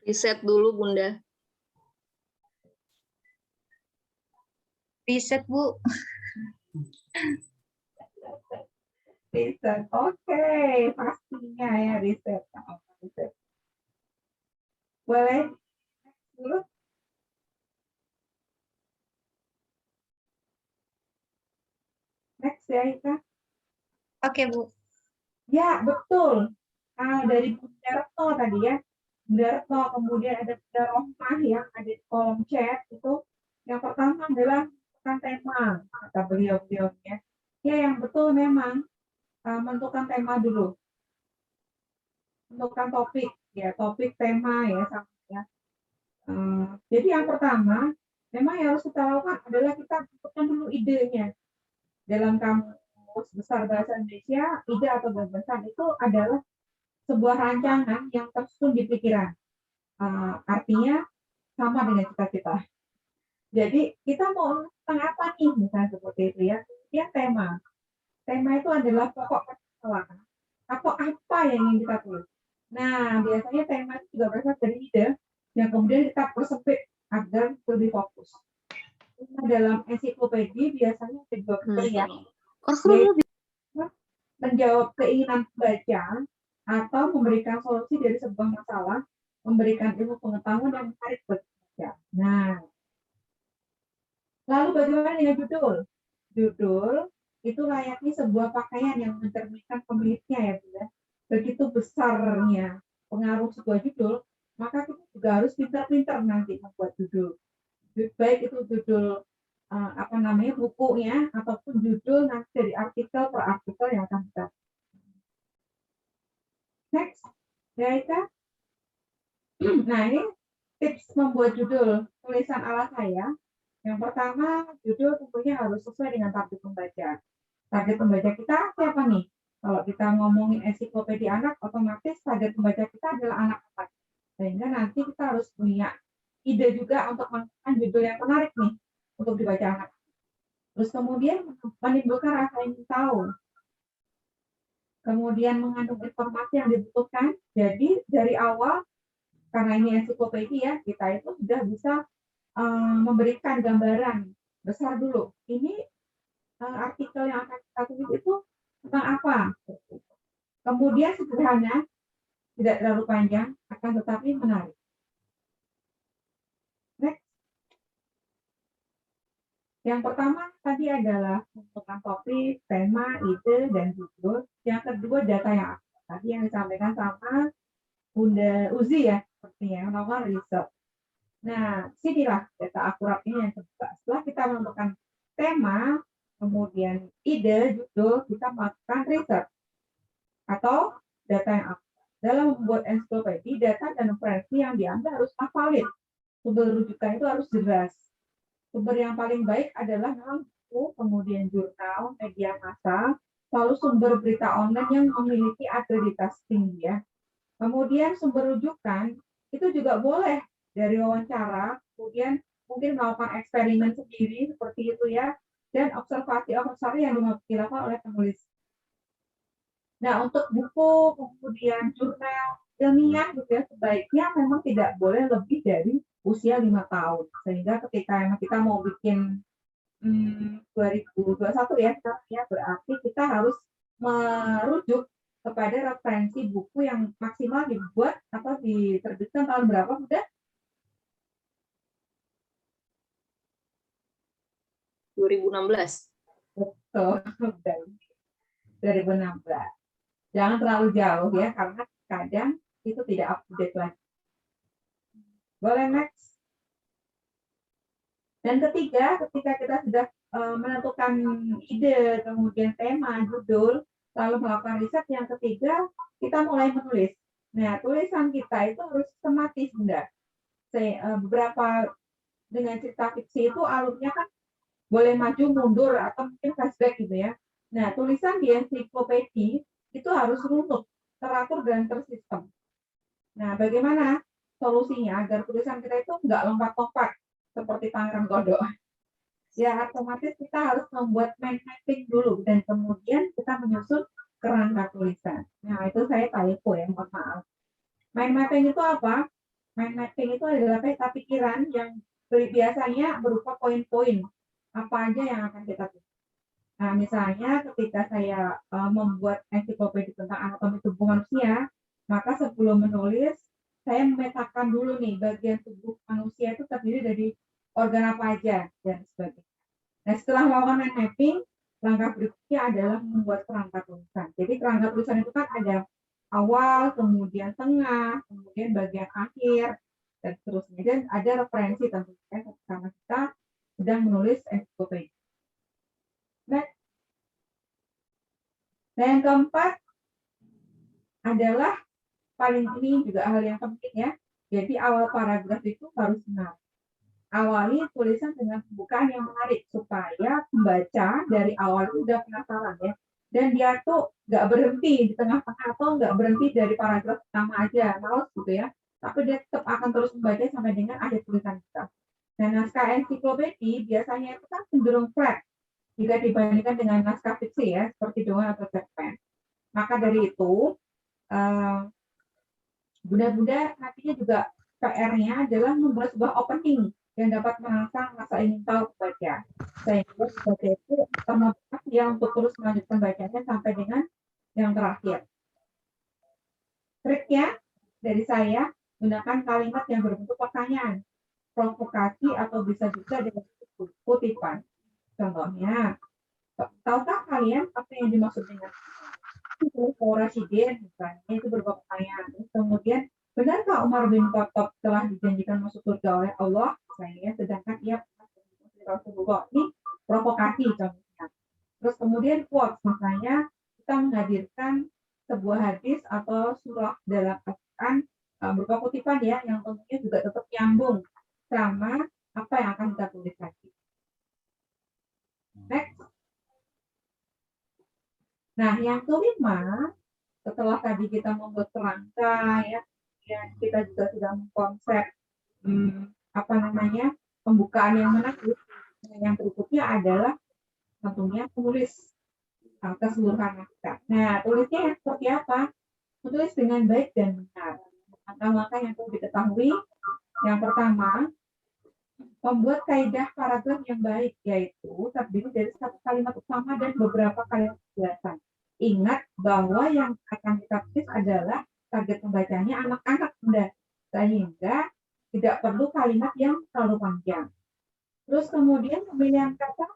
Riset dulu, Bunda. Riset, Bu. Riset, oke, pastinya ya riset. Boleh dulu? Next ya, Ika. Oke, Bu. Ya, betul. Dari Bunda Retno tadi ya. Bunda Retno, kemudian ada Bunda Rohmah yang ada di kolom chat itu. Yang pertama adalah menentukan tema, kata beliau-beliaunya. Ya, yang betul memang menentukan tema dulu. Menentukan topik, ya, topik tema ya, sama ya. Jadi yang pertama, memang yang harus kita lakukan adalah kita tentukan dulu idenya. Dalam Kamus Besar Bahasa Indonesia, ide atau gagasan itu adalah sebuah rancangan yang tersusun di pikiran. Artinya sama dengan cita-cita. Jadi kita mau tentang apa nih, misalnya seperti itu ya. Kemudian tema. Tema itu adalah pokok permasalahan atau apa yang ingin kita tulis. Nah, biasanya tema itu juga berasal dari ide yang kemudian kita persempit agar lebih fokus. Nah, dalam ensiklopedi biasanya ada dua kriteria, yaitu menjawab keinginan pembaca atau memberikan solusi dari sebuah masalah, memberikan ilmu pengetahuan yang menarik bagi pembaca. Nah, lalu bagaimana dengan judul? Judul itu layaknya sebuah pakaian yang mencerminkan pemiliknya ya, Bu ya. Begitu besarnya pengaruh sebuah judul, maka kita juga harus pintar-pintar nanti membuat judul. Baik itu judul bukunya ataupun judul nanti dari artikel per artikel yang akan kita. Next, ya Ika. Nah, ini tips membuat judul tulisan ala saya. Yang pertama, judul tentunya harus sesuai dengan target pembaca. Target pembaca kita siapa nih? Kalau kita ngomongin ensiklopedi anak, otomatis target pembaca kita adalah anak-anak. Sehingga nanti kita harus punya ide juga untuk menggunakan judul yang menarik nih untuk dibaca anak. Terus kemudian menimbulkan rasa ingin tahu. Kemudian mengandung informasi yang dibutuhkan. Jadi dari awal, karena ini ensiklopedi ya, kita itu sudah bisa memberikan gambaran besar dulu. Ini artikel yang akan kita tulis itu tentang apa. Kemudian sederhana, tidak terlalu panjang, akan tetapi menarik. Next. Yang pertama tadi adalah tentang topik, tema, ide, dan judul. Yang kedua data yang akurat. Tadi yang disampaikan sama Bunda Uzi ya, sepertinya nomor riset. Nah, sinilah data akurat ini yang kedua. Setelah kita menentukan tema, kemudian ide, judul, kita melakukan riset atau data yang akurat. Dalam membuat ensiklopedi, data dan referensi yang diambil harus valid. Sumber rujukan itu harus jelas. Sumber yang paling baik adalah memang buku, kemudian jurnal, media massa, lalu sumber berita online yang memiliki akreditasi tinggi ya. Kemudian sumber rujukan itu juga boleh dari wawancara, kemudian mungkin melakukan eksperimen sendiri seperti itu ya, dan observasi yang dilakukan oleh penulis. Nah, untuk buku, kemudian jurnal ilmiah juga sebaiknya memang tidak boleh lebih dari usia 5 tahun. Sehingga ketika kita mau bikin 2021 ya, berarti kita harus merujuk kepada referensi buku yang maksimal dibuat atau diterbitkan tahun berapa, udah? 2016. Betul, 2016. Jangan terlalu jauh ya, karena kadang itu tidak up to date lagi. Boleh next. Dan ketiga, ketika kita sudah menentukan ide, kemudian tema, judul, lalu melakukan riset, yang ketiga, kita mulai menulis. Nah, tulisan kita itu harus sistematis, Bunda. Beberapa dengan cerita fiksi itu alurnya kan boleh maju, mundur, atau mungkin flashback gitu ya. Nah, tulisan di ensiklopedi itu harus runut, teratur, dan tersistem. Nah, bagaimana solusinya agar tulisan kita itu nggak lompat-lompat seperti Pangeran Godok? Ya, otomatis kita harus membuat mind mapping dulu, dan kemudian kita menyusun kerangka tulisan. Nah, itu saya typo ya, mohon maaf. Mind mapping itu apa? Mind mapping itu adalah peta pikiran yang biasanya berupa poin-poin. Apa aja yang akan kita tulis. Nah, misalnya ketika saya membuat ensiklopedi tentang anatomi tubuh manusia, maka sebelum menulis, saya memetakan dulu nih bagian tubuh manusia itu terdiri dari organ apa aja, dan sebagainya. Nah, setelah melakukan mind mapping, langkah berikutnya adalah membuat kerangka tulisan. Jadi kerangka tulisan itu kan ada awal, kemudian tengah, kemudian bagian akhir, dan seterusnya. Dan ada referensi tentunya karena kita sedang menulis ensiklopedi. Nah, yang keempat adalah paling ini juga hal yang penting ya. Jadi awal paragraf itu harus menarik. Awali tulisan dengan pembukaan yang menarik supaya pembaca dari awal itu udah penasaran ya. Dan dia tuh nggak berhenti di tengah-tengah atau nggak berhenti dari paragraf pertama aja, males gitu ya. Tapi dia tetap akan terus membaca sampai dengan akhir tulisan kita. Dan naskah ensiklopedi biasanya itu kan cenderung flat jika dibandingkan dengan naskah fiksi ya, seperti Dongeng atau cerpen. Maka dari itu, Bunda-bunda nantinya juga PR-nya adalah membuat sebuah opening yang dapat merangsang rasa ingin tahu baca. Sehingga baca itu termotivasi ya untuk terus melanjutkan bacanya sampai dengan yang terakhir. Triknya dari saya, gunakan kalimat yang berbentuk pertanyaan, provokasi atau bisa juga dengan kutipan. Contohnya, tahukah kalian apa yang dimaksud dengan Rasyidin? Misalnya itu berupa pertanyaan. Kemudian, benarkah Umar bin Khattab telah dijanjikan masuk surga oleh Allah? Misalnya, sedangkan ia Rasulullah. Ini provokasi contohnya. Terus kemudian quotes, makanya kita menghadirkan sebuah hadis atau surah dalam Al-Quran berupa kutipan ya, yang tentunya juga tetap nyambung sama apa yang akan kita tulis tadi. Next. Nah, yang kelima, setelah tadi kita membuat kerangka ya, dan kita juga sudah mengkonsep pembukaan yang menarik. Yang berikutnya adalah tentunya menulis keseluruhan naskah. Nah, tulisnya yang seperti apa? Menulis dengan baik dan benar. Langkah-langkah yang perlu diketahui. Yang pertama, membuat kaidah paragraf yang baik, yaitu terdiri dari satu kalimat utama dan beberapa kalimat penjelasan. Ingat bahwa yang akan kita tulis adalah target pembacanya anak-anak muda, sehingga tidak perlu kalimat yang terlalu panjang. Terus kemudian pemilihan kata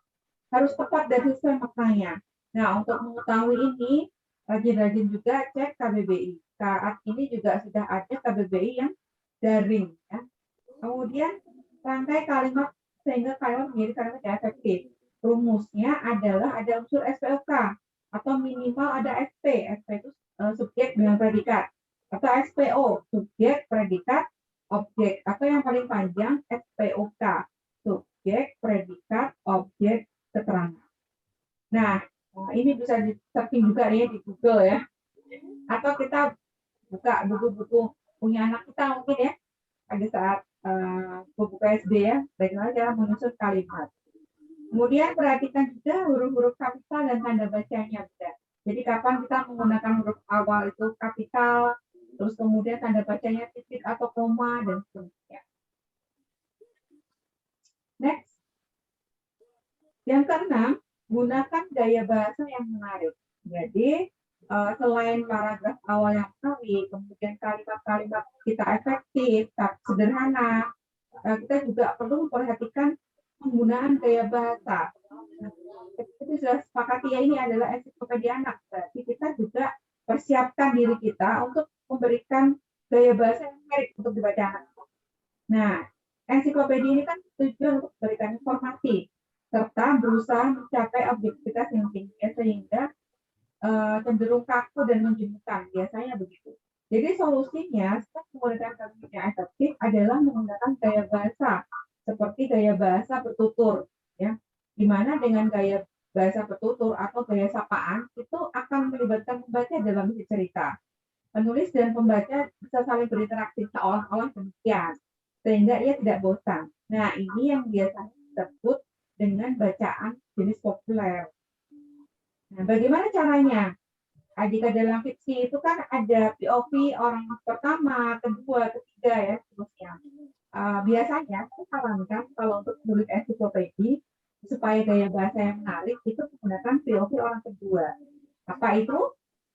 harus tepat dan sesuai maknanya. Nah, untuk mengetahui ini, rajin-rajin juga cek KBBI. Saat ini juga sudah ada KBBI yang daring. Ya. Kemudian, rangkai kalimat sehingga kalimat menjadi kalimat yang efektif. Rumusnya adalah ada unsur SPOK atau minimal ada SP. SP itu subjek dengan predikat. Atau SPO, subjek, predikat, objek. Atau yang paling panjang SPOK, subjek, predikat, objek, keterangan. Nah, ini bisa di-searching juga ya di Google ya. Atau kita buka buku-buku punya anak kita mungkin ya. Pada saat buku SD ya, bagaimana cara menyusun kalimat. Kemudian perhatikan juga huruf-huruf kapital dan tanda bacanya. Jadi kapan kita menggunakan huruf awal itu kapital, terus kemudian tanda bacanya titik atau koma, dan seterusnya. Next. Yang keenam, gunakan gaya bahasa yang menarik. Jadi, selain paragraf awal yang menarik, kemudian kalimat-kalimat kita efektif, sederhana, kita juga perlu memperhatikan penggunaan gaya bahasa. Itu sudah sepakati ya, ini adalah ensiklopedia anak. Berarti kita juga persiapkan diri kita untuk memberikan gaya bahasa yang menarik untuk dibaca anak. Nah, ensiklopedia ini kan tujuan untuk memberikan informasi serta berusaha mencapai objektivitas yang tinggi sehingga cenderung kaku dan menjenuhkan, biasanya begitu. Jadi solusinya setelah menggunakan kalimat yang efektif adalah menggunakan gaya bahasa seperti gaya bahasa bertutur, ya, di mana dengan gaya bahasa bertutur atau gaya sapaan itu akan melibatkan pembaca dalam isi cerita. Penulis dan pembaca bisa saling berinteraksi seolah-olah demikian, sehingga ia tidak bosan. Nah, ini yang biasanya disebut dengan bacaan jenis populer. Nah, bagaimana caranya? Jika dalam fiksi itu kan ada POV orang pertama, kedua, ketiga ya, seterusnya. Biasanya saya sarankan kalau untuk menulis ensiklopedia supaya gaya bahasa yang menarik itu menggunakan POV orang kedua. Apa itu?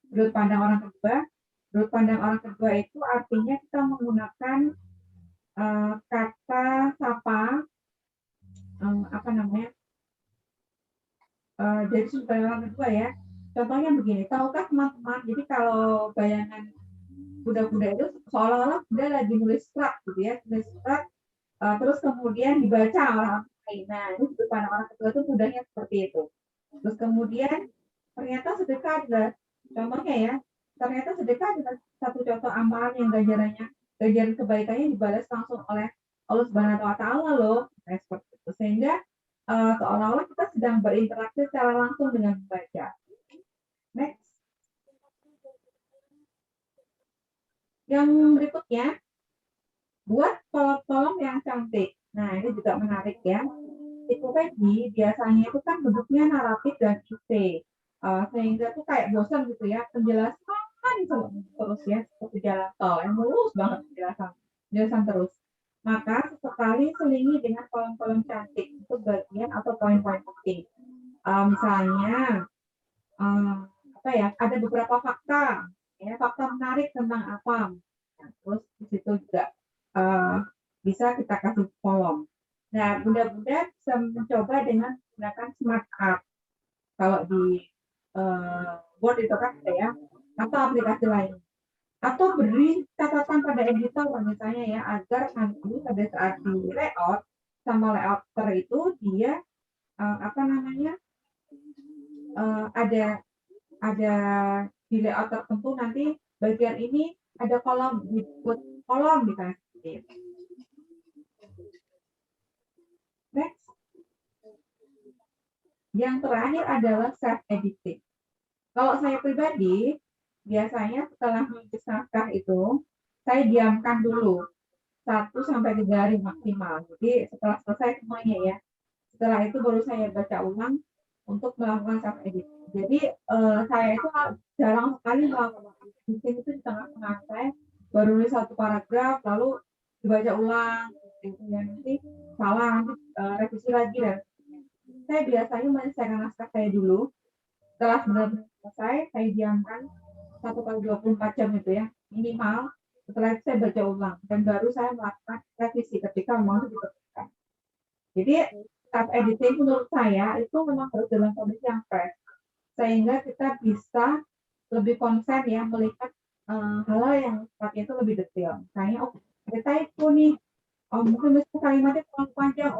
Sudut pandang orang kedua. Sudut pandang orang kedua itu artinya kita menggunakan kata sapa, jadi sudut pandang orang kedua ya. Contohnya begini, tahukah teman-teman, jadi kalau bayangan Buddha-Buddha itu seolah-olah Buddha lagi nulis surat gitu ya, nulis surat, terus kemudian dibaca oleh orang lain. Nah, ini sudut pandang orang kedua itu Buddhanya seperti itu. Terus kemudian ternyata sedekah adalah contohnya ya, ternyata sedekah adalah satu contoh amalan yang ganjaran kebaikannya dibalas langsung oleh Allah Subhanahu wa Ta'ala loh. Nah, seperti itu. Sehingga seolah-olah kita sedang berinteraksi secara langsung dengan membaca. Next. Yang berikutnya, buat kolom-kolom yang cantik. Nah, ini juga menarik ya. Ensiklopedia biasanya itu kan bentuknya naratif dan isi. Sehingga tuh kayak bosan gitu ya. Penjelasan terus ya, seperti jalan tol yang mulus banget penjelasan terus. Maka sesekali selingi dengan kolom-kolom cantik itu bagian atau poin-poin penting. Misalnya apa ya, ada beberapa fakta menarik tentang apa. Nah, terus di situ juga bisa kita kasih kolom. Nah, bunda-bunda bisa mencoba dengan menggunakan smart art. Kalau di Word itu kan ada ya, atau aplikasi lain. Atau beri catatan pada editor misalnya ya, agar nanti pada saat di layout sama layouter itu dia ada di layout tertentu nanti bagian ini ada kolom, dibuat kolom dikasih. Next. Yang terakhir adalah self editing. Kalau saya pribadi biasanya setelah menulis naskah itu saya diamkan dulu 1 sampai 3 hari maksimal. Jadi setelah selesai semuanya ya, setelah itu baru saya baca ulang untuk melakukan self edit. Jadi saya itu jarang sekali melakukan editing itu di tengah-tengah. Saya baru nulis 1 paragraf lalu dibaca ulang, nanti salah, nanti revisi lagi. Dan saya biasanya menyelesaikan naskah saya dulu. Setelah benar-benar selesai, saya diamkan 1 kali 24 jam itu ya, minimal. Setelah itu saya baca ulang dan baru saya melakukan revisi ketika mau diperlukan. Jadi self editing menurut saya itu memang harus dalam kondisi yang fresh, sehingga kita bisa lebih konsen ya melihat hal yang sifatnya itu lebih detail. Misalnya, ada typo nih, mungkin kalimatnya terlalu panjang,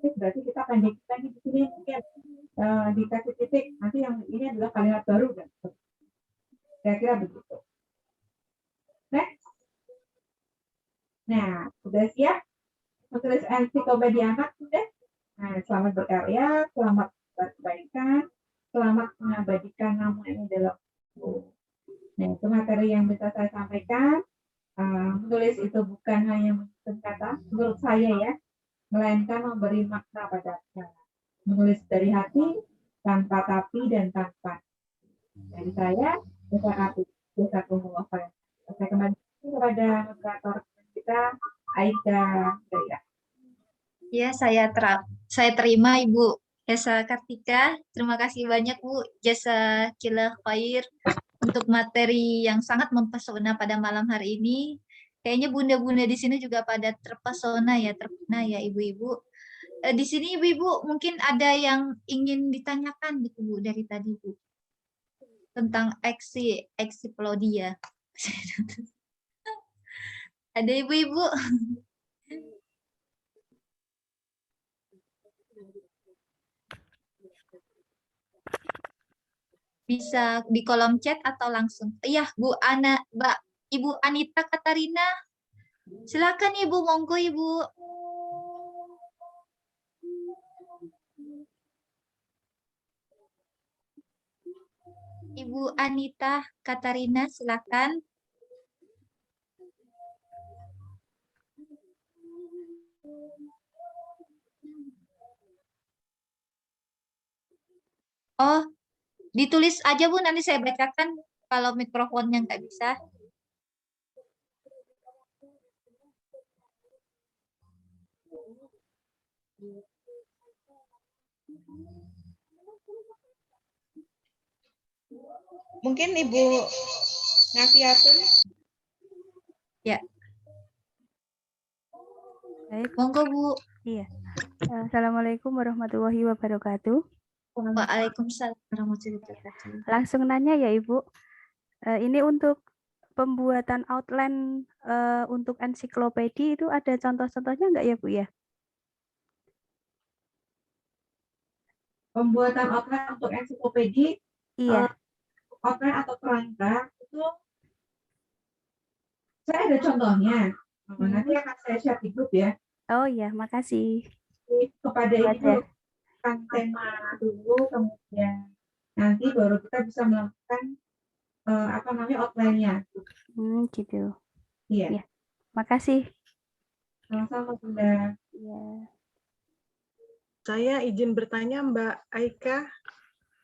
berarti kita pendekin lagi di sini mungkin dikasih titik, nanti yang ini adalah kalimat baru dan kira-kira begitu. Next. Nah, sudah siap menulis ensiklopedia anak sudah? Nah, selamat berkarya, selamat berkebaikan, selamat mengabadikan namanya dalam buku. Nah, itu materi yang bisa saya sampaikan. Menulis itu bukan hanya menyusun kata, menurut saya ya, melainkan memberi makna pada acara. Menulis dari hati, tanpa tapi dan tanpa. Dari saya, saya kembali kepada moderator kita, Aida Jaya. Ya, saya terima Ibu Esa Kartika. Terima kasih banyak Bu, jasa kila khair untuk materi yang sangat mempesona pada malam hari ini. Kayaknya bunda-bunda di sini juga pada terpesona ya, terpana ya Ibu-ibu. Di sini Ibu-ibu mungkin ada yang ingin ditanyakan gitu Bu dari tadi Bu, tentang eksplodia. Ada Ibu-ibu? Bisa di kolom chat atau langsung. Iya, Ibu Anita Katarina. Silakan Ibu, monggo Ibu. Ibu Anita Katarina, silakan. Oh, ditulis aja Bu, nanti saya bacakan kalau mikrofonnya nggak bisa. Mungkin Ibu Nafiatun. Ya. Baik. Monggo Bu. Iya. Assalamualaikum warahmatullahi wabarakatuh. Waalaikumsalam warahmatullahi wabarakatuh. Langsung nanya ya Ibu. Ini untuk pembuatan outline untuk ensiklopedia itu ada contoh-contohnya nggak ya Bu ya? Pembuatan outline untuk ensiklopedia, Iya. outline atau kerangka itu saya ada contohnya. Nanti akan saya share di grup ya. Oh iya, makasih. Kepada ini kan tema dulu, kemudian nanti baru kita bisa melakukan outline-nya. Gitu. Iya. Ya. Makasih. Sama-sama Bunda. Iya. Saya izin bertanya Mbak Aika.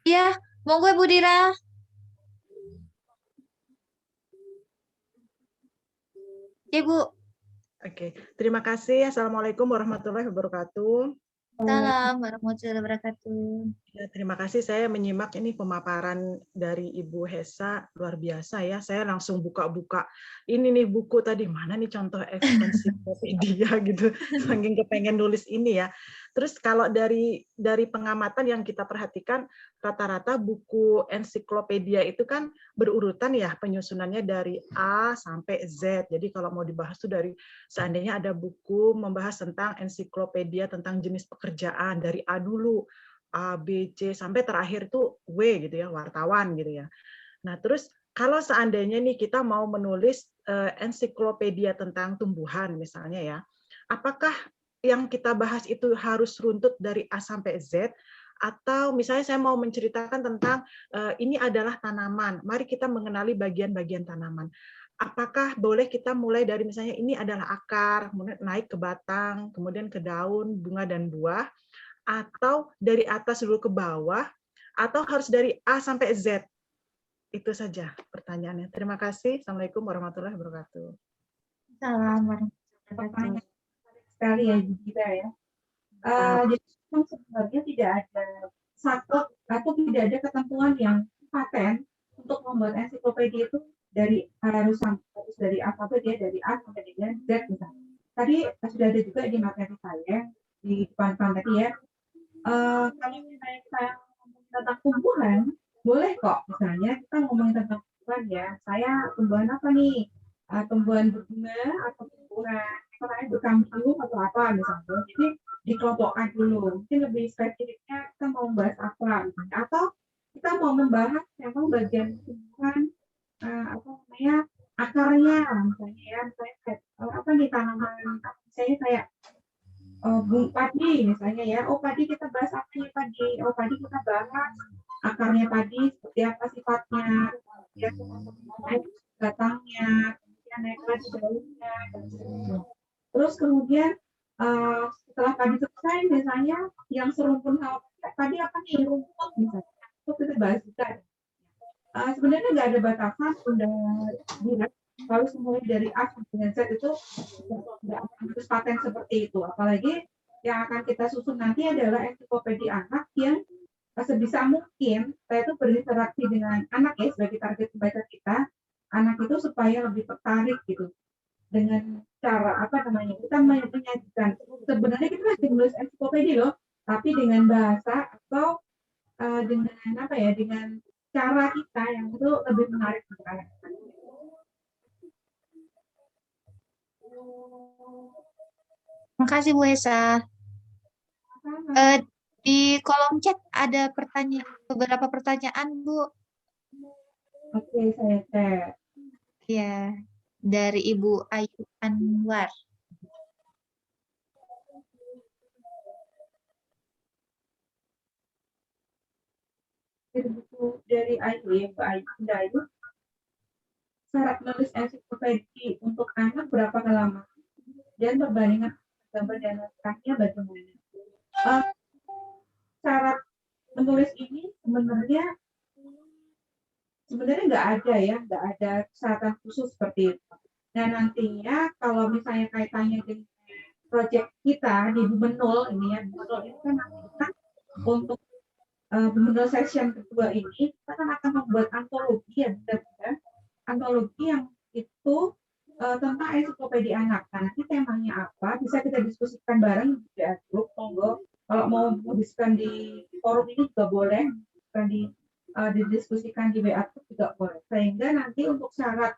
Iya, monggo Bu Dira. Oke, Bu. Oke, terima kasih. Assalamualaikum warahmatullahi wabarakatuh. Salam warahmatullahi wabarakatuh. Ya, terima kasih. Saya menyimak ini pemaparan dari Ibu Hesa, luar biasa ya. Saya langsung buka-buka ini nih buku tadi, mana nih contoh ensiklopedia gitu. Saking kepengen nulis ini ya. Terus kalau dari pengamatan yang kita perhatikan, rata-rata buku ensiklopedia itu kan berurutan ya penyusunannya dari A sampai Z. Jadi kalau mau dibahas tuh dari seandainya ada buku membahas tentang ensiklopedia tentang jenis pekerjaan dari A dulu, A, B, C, sampai terakhir tuh W gitu ya, wartawan gitu ya. Nah, terus kalau seandainya nih kita mau menulis ensiklopedia tentang tumbuhan misalnya ya, apakah yang kita bahas itu harus runtut dari A sampai Z, atau misalnya saya mau menceritakan tentang ini adalah tanaman, mari kita mengenali bagian-bagian tanaman. Apakah boleh kita mulai dari misalnya ini adalah akar, kemudian naik ke batang, kemudian ke daun, bunga dan buah, atau dari atas dulu ke bawah, atau harus dari A sampai Z? Itu saja pertanyaannya. Terima kasih. Assalamualaikum warahmatullahi wabarakatuh. Salam warahmatullahi wabarakatuh. Sekali ya kita ya. Jadi memang sebenarnya tidak ada satu atau tidak ada ketentuan yang paten untuk membuat ensiklopedia itu dari harus dari alfabet ya, dari A sampai dengan Z misalnya. Tadi sudah ada juga di materi saya di depan tadi ya. Kalau misalnya kita ngomong tentang tumbuhan, boleh kok misalnya kita ngomongin tentang tumbuhan ya. Saya tumbuhan apa nih? Tumbuhan berbunga atau tumbuhan berkambing atau apa misalnya. Jadi dikelompokkan dulu. Mungkin lebih spesifiknya kita mau membahas apa misalnya. Atau kita mau membahas memang bagian tumbuhan apa namanya akarnya misalnya ya. Misalnya apa nih tanaman misalnya kayak padi misalnya ya, padi kita bahas apa nih padi, padi kita bahas akarnya padi seperti apa sifatnya, ya batangnya, kemudian naik lagi daunnya, dan sebagainya. Terus kemudian setelah padi selesai misalnya yang serumpun sama padi apa nih rumput misalnya, itu kita bahas juga. Sebenarnya nggak ada batasan, udah direct harus mulai dari A sampai Z itu nggak akan terus paten seperti itu. Apalagi yang akan kita susun nanti adalah ensiklopedia anak yang sebisa mungkin saya itu berinteraksi dengan anak ya sebagai target pembaca kita, anak itu supaya lebih tertarik gitu dengan cara apa namanya kita menyajikan. Sebenarnya kita masih menulis ensiklopedia loh, tapi dengan bahasa atau dengan apa ya dengan cara kita yang itu lebih menarik untuk anak. Terima kasih Bu Esa. Di kolom chat ada beberapa pertanyaan Bu. Oke, saya cek. Ya, dari Ibu Ayu Anwar. Dari Ayu ya, Mbak Ayu. Syarat menulis ensiklopedia untuk anak berapa lama? Dan perbandingan gambar dan naskahnya bagaimana? Syarat menulis ini sebenarnya nggak ada ya, nggak ada syarat khusus seperti itu. Nah nantinya kalau misalnya kaitannya dengan proyek kita di Bumenul ini ya, Bumenul ini kan nanti kita untuk Bumenul session kedua ini kita kan akan membuat antologi ya, antologi yang itu tentang ensiklopedia anak. Nah, nanti temanya apa? Bisa kita diskusikan bareng di grup, monggo. Kalau mau diskusikan di forum ini juga boleh, dan didiskusikan di WA juga boleh. Sehingga nanti untuk syarat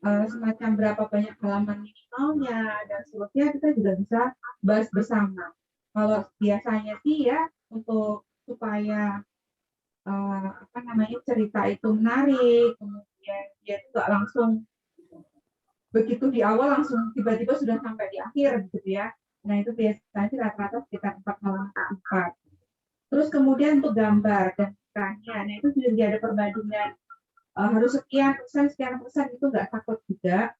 semacam berapa banyak halaman minimalnya dan seterusnya kita juga bisa bahas bersama. Kalau biasanya sih ya untuk supaya apa namanya cerita itu menarik, kemudian dia juga langsung begitu di awal langsung tiba-tiba sudah sampai di akhir gitu ya. Nah itu biasanya rata-rata sekitar 4 halaman A4. Terus kemudian untuk gambar dan naskahnya, nah itu juga ada perbandingan harus sekian persen itu nggak takut juga.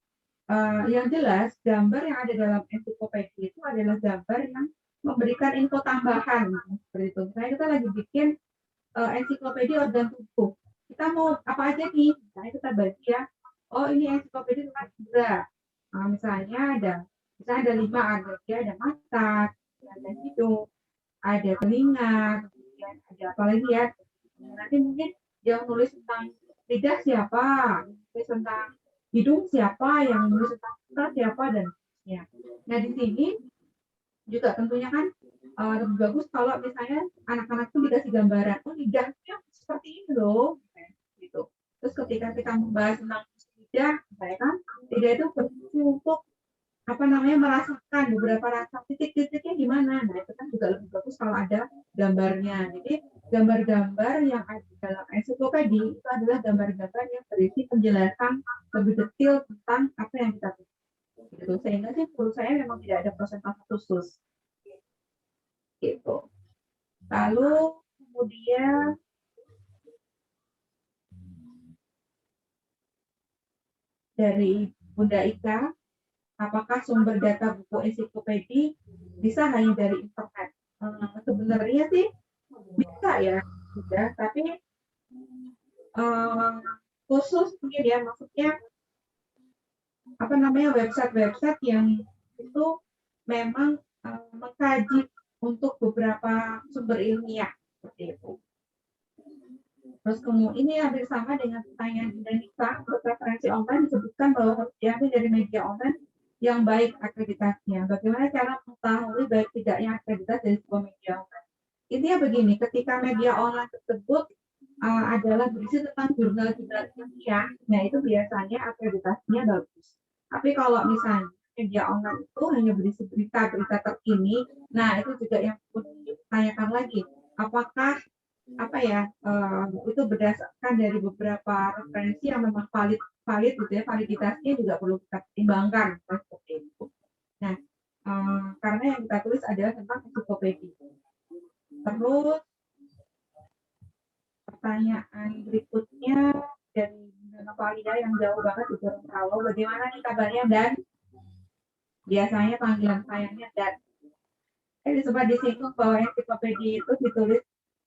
Yang jelas gambar yang ada dalam ensiklopedia itu adalah gambar yang memberikan info tambahan seperti itu. Misalnya kita lagi bikin ensiklopedia organ tubuh. Kita mau apa aja nih? Misalnya kita bagi ya. Oh ini ensiklopedia tentang indera. Misalnya ada 5, ada mata, ada hidung, ada telinga, kemudian ada apa lagi ya? Nanti mungkin yang nulis tentang lidah siapa, nulis tentang hidung siapa, yang nulis tentang mata siapa, dan seterusnya. Nah, di sini juga tentunya kan lebih bagus kalau misalnya anak-anak itu dikasih gambaran, oh lidahnya seperti ini loh, gitu. Terus ketika kita membahas tentang lidah, saya kan lidah itu berfungsi untuk merasakan beberapa rasa, titik-titiknya gimana. Nah, itu kan juga lebih bagus kalau ada gambarnya. Jadi gambar-gambar yang ada dalam ensiklopedi itu adalah gambar-gambar yang berisi penjelasan lebih detail tentang apa yang kita tulis. Gitu. Sehingga sih menurut saya memang tidak ada persentase khusus. Gitu. Lalu kemudian dari Bunda Ika, apakah sumber data buku ensiklopedi bisa hanya dari internet? Sebenarnya sih bisa ya, sudah. Tapi khusus mungkin ya, maksudnya website-website yang itu memang mengkaji untuk beberapa sumber ilmiah seperti itu. Terus kemudian ini hampir sama dengan pertanyaan Danika, untuk referensi online disebutkan bahwa harus diambil dari media online yang baik akreditasinya. Bagaimana cara mengetahui baik tidaknya akreditasi dari sebuah media online? Intinya begini, ketika media online tersebut adalah berisi tentang jurnal-jurnal ilmiah, nah itu biasanya akreditasinya bagus. Tapi kalau misalnya media online itu hanya berisi berita-berita terkini, nah itu juga yang perlu ditanyakan lagi, apakah itu berdasarkan dari beberapa referensi yang memang valid gitu ya, validitasnya juga perlu kita pertimbangkan seperti itu. Nah, karena yang kita tulis adalah tentang ensiklopedi. Terus pertanyaan berikutnya dari Novanida yang jauh banget di Gorontalo, bagaimana nih kabarnya Dan? Biasanya panggilan sayangnya Dan. Sempat disinggung bahwa ensiklopedi itu ditulis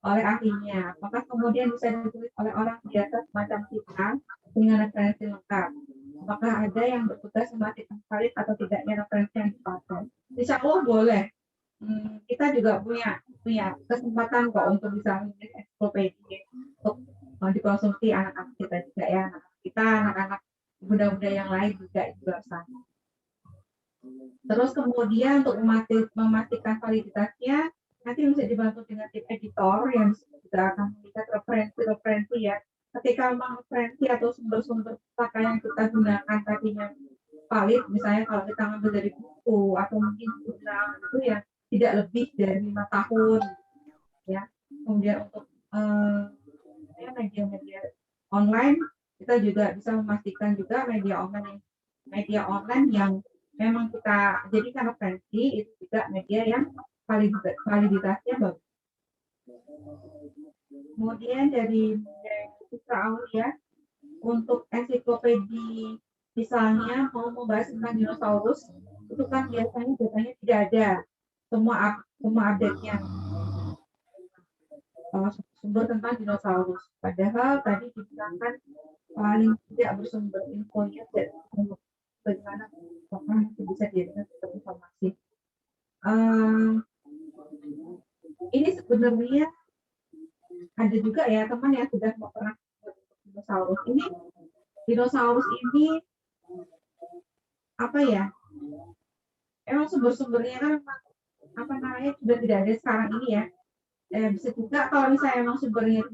oleh ahlinya. Apakah kemudian bisa ditulis oleh orang biasa semacam kita dengan referensi lengkap? Apakah ada yang bertugas memastikan valid atau tidaknya referensi yang dipakai? Insya Allah boleh. Kita juga punya kesempatan kok untuk bisa menulis ensiklopedi untuk dikonsumsi anak-anak kita juga ya, anak-anak bunda-bunda yang lain juga sama. Terus kemudian untuk memastikan validitasnya nanti bisa dibantu dengan tim editor yang juga akan melihat referensi ya. Ketika memang referensi atau sumber-sumber pustaka yang kita gunakan tadinya valid, misalnya kalau kita ngambil dari buku atau mungkin jurnal itu ya tidak lebih dari 5 tahun ya. Kemudian untuk media online kita juga bisa memastikan juga media online yang memang kita jadikan referensi itu juga media yang validitasnya bagus. Kemudian dari Putra Aulia, untuk ensiklopedi misalnya mau membahas tentang dinosaurus, itu kan biasanya datanya tidak ada semua update-nya sumber tentang dinosaurus. Padahal tadi dibilangkan paling tidak bersumber infonya bagaimana itu bisa dijadikan informasi. Ini sebenarnya ada juga ya teman yang sudah pernah dinosaurus. Dinosaurus ini emang sumber-sumbernya kan sudah tidak ada sekarang ini ya. Bisa juga kalau misalnya emang sumbernya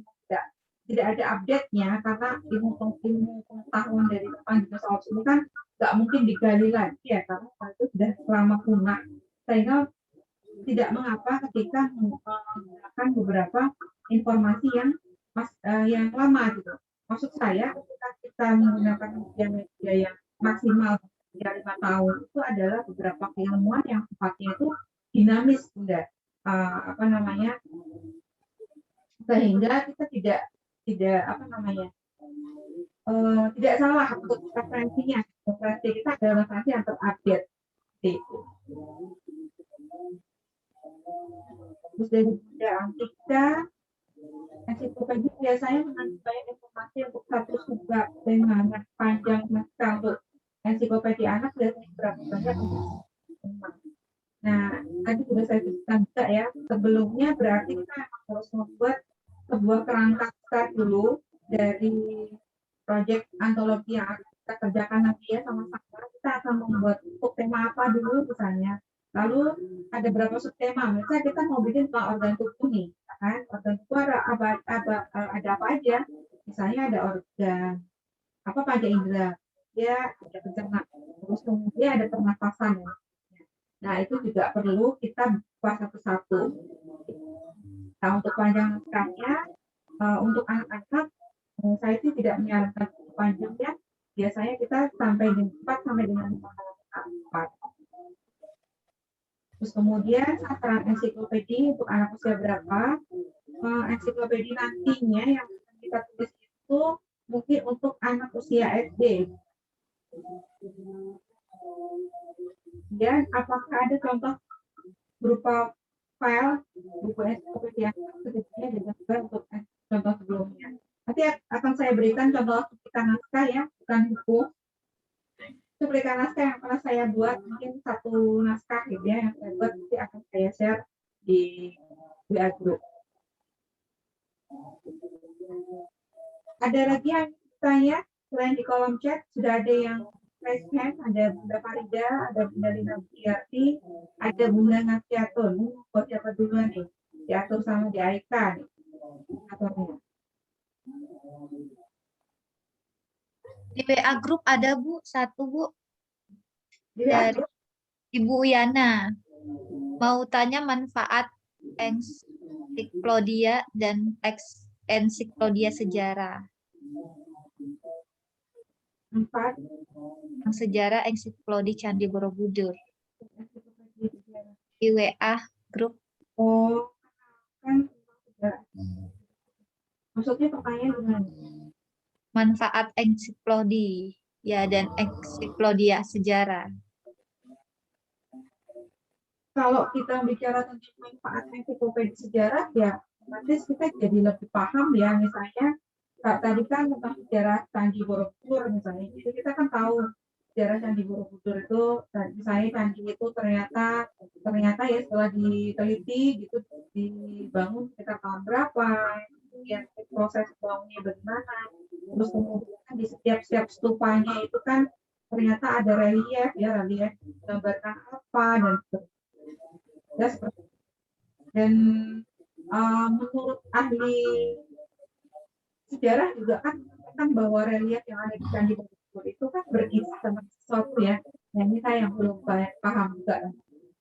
tidak ada update-nya, karena ilmu pengetahuan dari tentang dinosaurus ini kan nggak mungkin digali lagi ya, karena itu sudah lama punah, sehingga tidak mengapa ketika menggunakan beberapa informasi yang lama gitu. Maksud saya ketika kita menggunakan media yang maksimal 5 tahun itu adalah beberapa keilmuan yang sifatnya itu dinamis, udah sehingga kita tidak salah untuk referensinya. Referensi kita adalah referensi yang terupdate. Terus dari Bunda Antika, ensiklopedi biasanya mengandung banyak informasi untuk satu subbab dengan panjang naskah untuk ensiklopedia anak biasanya berapa banyak untuk teman. Nah, tadi sudah saya sebutkan juga ya, sebelumnya berarti kita harus membuat sebuah kerangka besar dulu dari proyek antologi yang akan kita kerjakan nanti ya sama-sama. Kita akan membuat subtema apa dulu misalnya. Lalu ada berapa subtema? Misalnya kita mau bikin tentang organ tubuh nih, kan? Organ tubuh ada apa aja? Misalnya ada organ apa panca indera, dia ada pencernaan, terus kemudian ada pernapasan. Nah itu juga perlu kita buat satu-satu. Nah untuk panjang naskahnya, untuk anak-anak saya sih tidak menyarankan panjang ya. Biasanya kita sampai dengan 4 sampai dengan 5 halaman. Terus kemudian sasaran ensiklopedi untuk anak usia berapa? Ensiklopedi nantinya yang kita tulis itu mungkin untuk anak usia SD. Dan apakah ada contoh berupa file buku ensiklopedi yang sebetulnya juga untuk contoh sebelumnya. Nanti akan saya berikan contoh cuplikan naskah ya, bukan buku. Cuplikan naskah yang pernah saya buat, mungkin satu naskah gitu ya, yang saya buat nanti akan saya share di WA Group. Ada lagi yang tanya, selain di kolom chat, sudah ada yang raise hand, ada Bunda Farida, ada Bunda Lina Budiarti, ada Bunda Ngafiatun. Buat siapa duluan nih? Diatur sama di Aika nih. Aturnya. Di WA Group ada Bu, satu Bu. Di WA Dari Ibu Yana. Mau tanya manfaat ensiklodia dan ensiklodia sejarah. Manfaat Sejarah ensiklopedi Candi Borobudur. Di WA Group. Oh, kan maksudnya pertanyaan gimana? Manfaat ensiklopedi ya dan ensiklodia sejarah. Kalau kita bicara tentang manfaat ensiklopedi sejarah, ya otomatis kita jadi lebih paham ya. Misalnya tadi kan tentang sejarah Candi Borobudur misalnya, itu kita kan tahu sejarah Candi Borobudur itu, misalnya candi itu ternyata ya setelah diteliti gitu dibangun sekitar tahun berapa, kemudian proses bangunnya bagaimana, terus kemudian di setiap stupanya itu kan ternyata ada relief ya, relief menggambarkan apa dan seperti itu. Dan menurut ahli sejarah juga kan bahwa relief yang ada di Candi Borobudur itu kan berkisah tentang sesuatu ya. Yang kita yang belum paham juga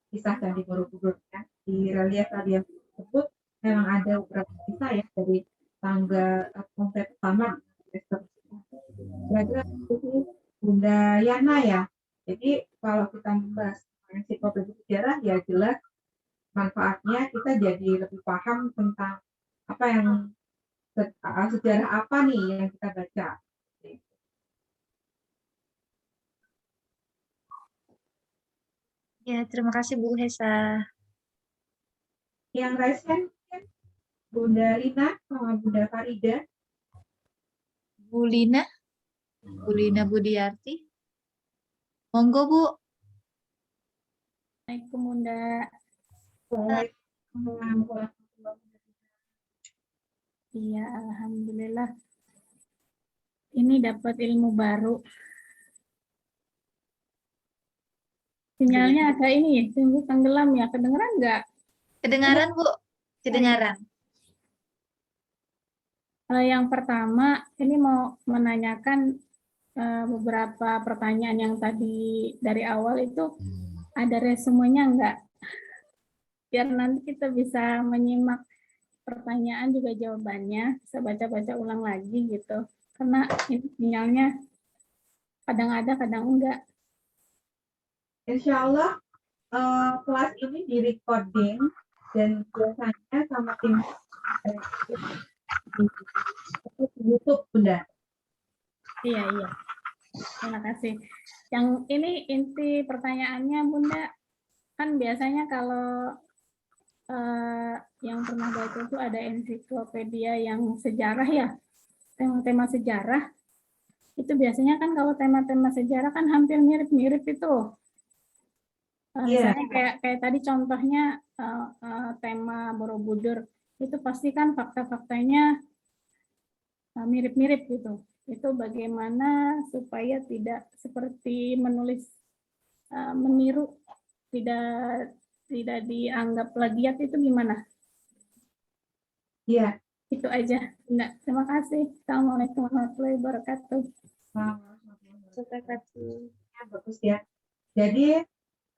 kisah Candi Borobudur ya. Di relief tersebut memang ada beberapa kisah ya dari tangga konsep pertama. Kira-kira itu Bunda Yana ya. Jadi kalau kita membahas ensiklopedi sejarah ya jelas manfaatnya kita jadi lebih paham tentang apa yang sejarah apa nih yang kita baca. Ya, terima kasih Bu Hesa. Yang raise hand Bunda Lina sama Bunda Farida. Bu Lina Budiarti. Monggo Bu. Assalamualaikum Bunda. Iya, alhamdulillah. Ini dapat ilmu baru. Sinyalnya agak ini ya, sungguh tenggelam ya. Kedengeran nggak? Kedengaran Bu? Kedengaran. Yang pertama, ini mau menanyakan beberapa pertanyaan yang tadi dari awal itu ada resumenya enggak? Biar nanti kita bisa menyimak pertanyaan juga jawabannya, bisa baca-baca ulang lagi gitu. Karena ini sinyalnya kadang ada, kadang enggak. Insya Allah kelas ini di recording dan biasanya sama tim YouTube Bunda. Iya. Terima kasih. Yang ini inti pertanyaannya Bunda, kan biasanya kalau yang pernah baca itu ada ensiklopedia yang sejarah ya, tema-tema sejarah. itu biasanya kan kalau tema-tema sejarah kan hampir mirip-mirip itu. Misalnya kayak tadi contohnya tema Borobudur, itu pasti kan fakta-faktanya mirip-mirip gitu. Itu bagaimana supaya tidak seperti menulis meniru, tidak dianggap plagiat, itu gimana? Iya. Itu aja. Enggak, terima kasih. Assalamualaikum warahmatullahi wabarakatuh. Bagus ya. Jadi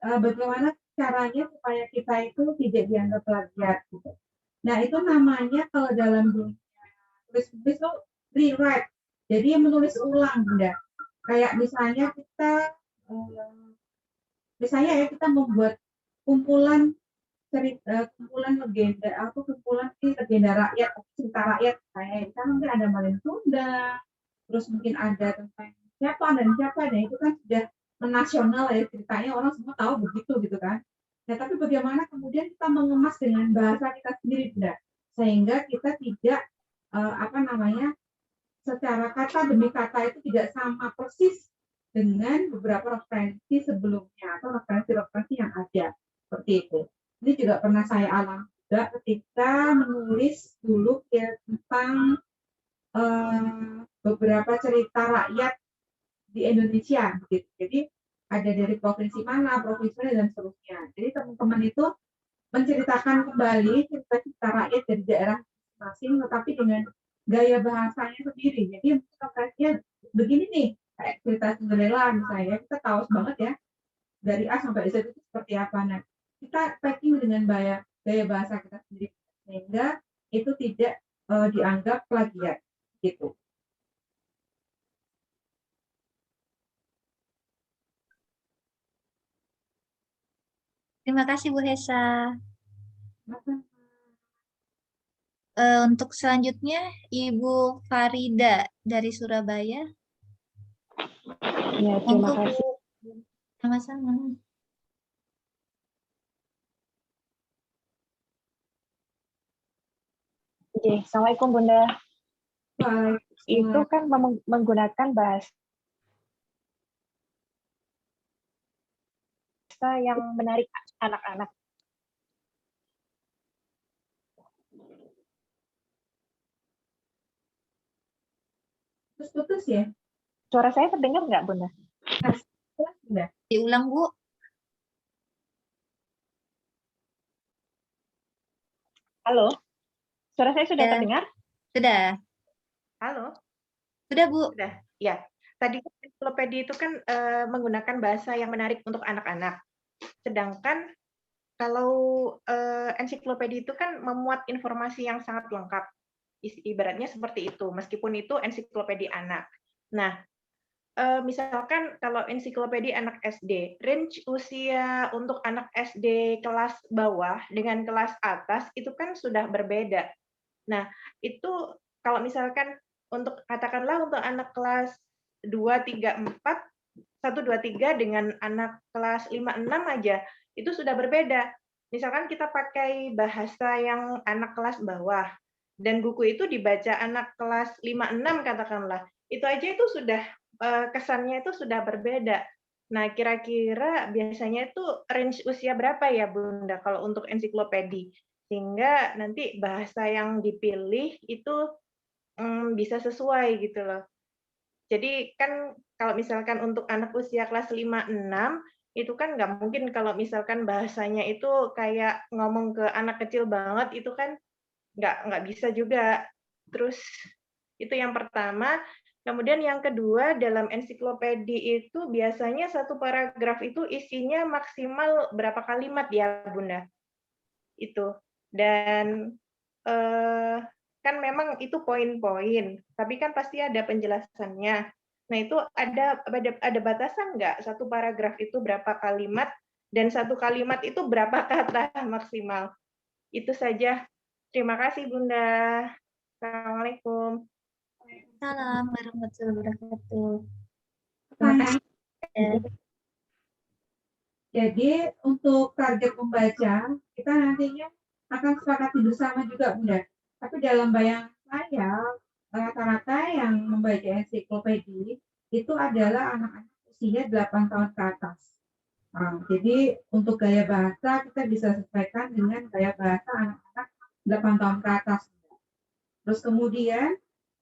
bagaimana caranya supaya kita itu tidak dianggap plagiat gitu. Nah, itu namanya kalau dalam dunia tulis-tulis itu rewrite. Jadi menulis ulang, Bunda. Kayak misalnya kita membuat kumpulan cerita, kumpulan legenda, kumpulan legenda rakyat, cerita rakyat. Kayak kita mungkin ada Malin Sunda, terus mungkin ada tentang siapa, dan itu kan sudah menasional ya ceritanya, orang semua tahu begitu gitu kan. Nah, tapi bagaimana kemudian kita mengemas dengan bahasa kita sendiri, Bunda, sehingga kita tidak secara kata demi kata itu tidak sama persis dengan beberapa referensi sebelumnya atau referensi yang ada seperti itu. Ini juga pernah saya alami juga ketika menulis dulu tentang beberapa cerita rakyat di Indonesia begitu. Jadi ada dari provinsi mana dan seterusnya. Jadi teman-teman itu menceritakan kembali cerita-cerita rakyat dari daerah masing-masing, tetapi dengan gaya bahasanya sendiri. Jadi referensinya begini nih, kayak cerita Cinderella misalnya, kita tahu banget ya dari A sampai Z itu seperti apa. Nah, kita packing dengan gaya bahasa kita sendiri sehingga itu tidak dianggap plagiat gitu. Terima kasih Bu Hesa. Untuk selanjutnya Ibu Farida dari Surabaya. Ya, terima kasih. Sama-sama. Oke, Assalamualaikum Bunda. Itu kan menggunakan bahasa yang menarik anak-anak. Putus ya? Suara saya terdengar nggak, Bunda? Diulang, Bu. Halo? Suara saya sudah terdengar? Sudah. Halo? Sudah, Bu. Sudah, ya. Tadi ensiklopedia itu kan menggunakan bahasa yang menarik untuk anak-anak. Sedangkan kalau ensiklopedia itu kan memuat informasi yang sangat lengkap. Ibaratnya seperti itu, meskipun itu ensiklopedia anak. Nah, misalkan kalau ensiklopedia anak SD, range usia untuk anak SD kelas bawah dengan kelas atas itu kan sudah berbeda. Nah, itu kalau misalkan untuk katakanlah untuk anak kelas 2, 3, 4, 1, 2, 3 dengan anak kelas 5, 6 aja, itu sudah berbeda. Misalkan kita pakai bahasa yang anak kelas bawah, dan buku itu dibaca anak kelas 5, 6 katakanlah, itu aja itu sudah kesannya itu sudah berbeda. Nah, kira-kira biasanya itu range usia berapa ya, Bunda, kalau untuk ensiklopedia? Sehingga nanti bahasa yang dipilih itu bisa sesuai gitu loh. Jadi kan kalau misalkan untuk anak usia kelas 5, 6, itu kan nggak mungkin kalau misalkan bahasanya itu kayak ngomong ke anak kecil banget, itu kan nggak bisa juga. Terus itu yang pertama. Kemudian yang kedua, dalam ensiklopedia itu biasanya satu paragraf itu isinya maksimal berapa kalimat ya, Bunda? Itu. Dan kan memang itu poin-poin, tapi kan pasti ada penjelasannya. Nah, itu ada batasan nggak? Satu paragraf itu berapa kalimat, dan satu kalimat itu berapa kata maksimal? Itu saja. Terima kasih, Bunda. Assalamualaikum. Assalamualaikum warahmatullahi wabarakatuh. Jadi untuk target membaca, kita nantinya akan sepakati bersama juga, Bunda. Tapi dalam bayangan saya, rata-rata yang membaca ensiklopedia itu adalah anak-anak usia 8 tahun ke atas. Nah, jadi untuk gaya bahasa kita bisa sesuaikan dengan gaya bahasa anak-anak 8 tahun ke atas. Terus kemudian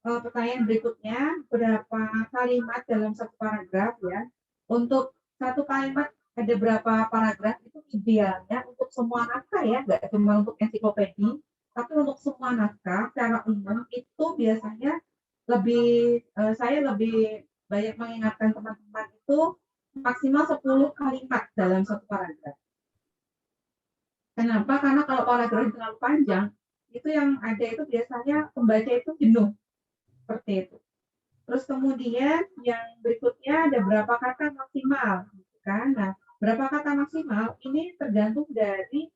pertanyaan berikutnya, berapa kalimat dalam satu paragraf ya? Untuk satu kalimat ada berapa paragraf itu idealnya untuk semua naskah ya, nggak cuma untuk ensiklopedi, tapi untuk semua naskah secara umum itu biasanya saya lebih banyak mengingatkan teman-teman itu maksimal 10 kalimat dalam satu paragraf. Kenapa? Karena kalau paragraf terlalu panjang, itu yang ada itu biasanya pembaca itu jenuh. Seperti itu. Terus kemudian yang berikutnya ada berapa kata maksimal. Kan? Nah, berapa kata maksimal ini tergantung dari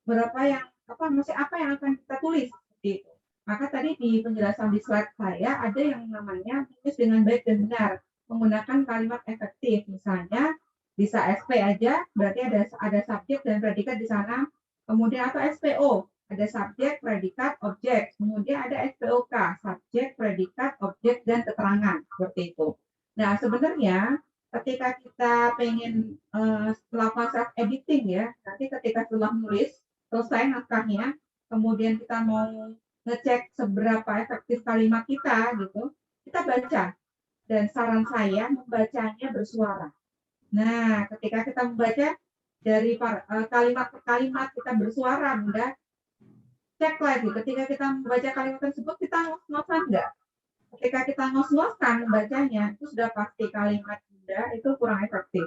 berapa yang apa yang akan kita tulis. Seperti itu. Maka tadi di penjelasan di slide saya ada yang namanya tulis dengan baik dan benar. Menggunakan kalimat efektif. Misalnya bisa SP aja, berarti ada subjek dan predikat di sana. Kemudian atau SPO, ada subjek, predikat, objek. Kemudian ada SPOK, subjek, predikat, objek, dan keterangan. Seperti itu. Nah, sebenarnya ketika kita pengen melakukan self-editing ya, nanti ketika setelah menulis, selesai naskahnya, kemudian kita mau ngecek seberapa efektif kalimat kita, gitu, kita baca. Dan saran saya membacanya bersuara. Nah, ketika kita membaca dari kalimat per kalimat kita bersuara, Bunda, cek lagi. Ketika kita membaca kalimat tersebut, kita ngos-ngosan enggak? Ketika kita ngos-ngosan membacanya, itu sudah pasti kalimat Bunda itu kurang efektif.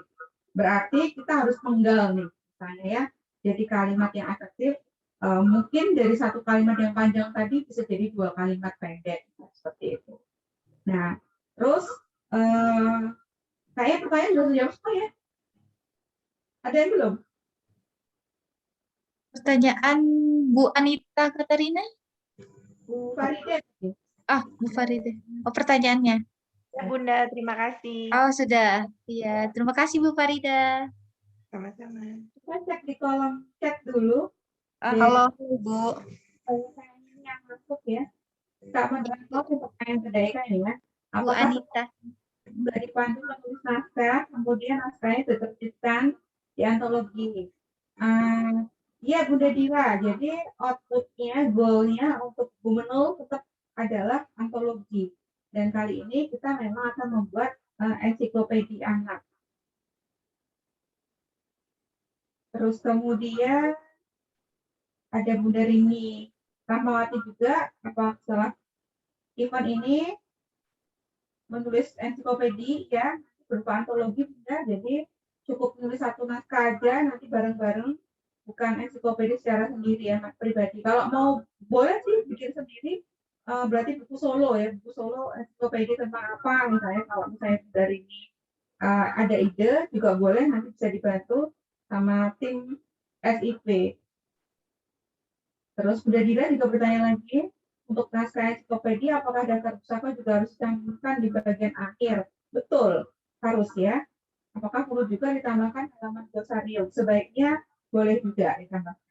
Berarti kita harus penggal nih, misalnya ya. Jadi kalimat yang efektif, mungkin dari satu kalimat yang panjang tadi bisa jadi 2 kalimat pendek, seperti itu. Nah, terus saya pertanyaan belum jawab semua ya? Ada yang belum? Pertanyaan Bu Anita Katarina? Bu Farida. Bu Farida. Oh, pertanyaannya. Ya, Bunda, terima kasih. Oh, sudah. Iya, terima kasih Bu Farida. Sama-sama. Kita cek di kolom chat dulu. Halo, Bu. Pertanyaan yang masuk ya. Kak Moderator, pertanyaan berdaya ya. Bu Anita. Sudah dipandu menulis naskah, kemudian naskahnya diterbitkan di antologi. Iya, Bunda Dira. Jadi outputnya, goalnya untuk Bu Menul tetap adalah antologi. Dan kali ini kita memang akan membuat ensiklopedi anak. Terus kemudian ada Bunda Rini Rahmawati juga, apa salah? Event ini menulis ensiklopedi ya, berupa antologi Bunda. Jadi cukup menulis satu naskah aja, nanti bareng-bareng. Bukan ensiklopedi secara sendiri ya, pribadi. Kalau mau boleh sih bikin sendiri, berarti buku solo ya, buku solo ensiklopedi tentang apa misalnya. Kalau misalnya dari ini ada ide juga boleh, nanti bisa dibantu sama tim SIP. Terus Bunda Dira juga bertanya lagi, untuk naskah ensiklopedi apakah daftar pusaka juga harus ditambahkan di bagian akhir? Betul, harus ya. Apakah perlu juga ditambahkan halaman glosarium? Sebaiknya boleh juga ditambahkan.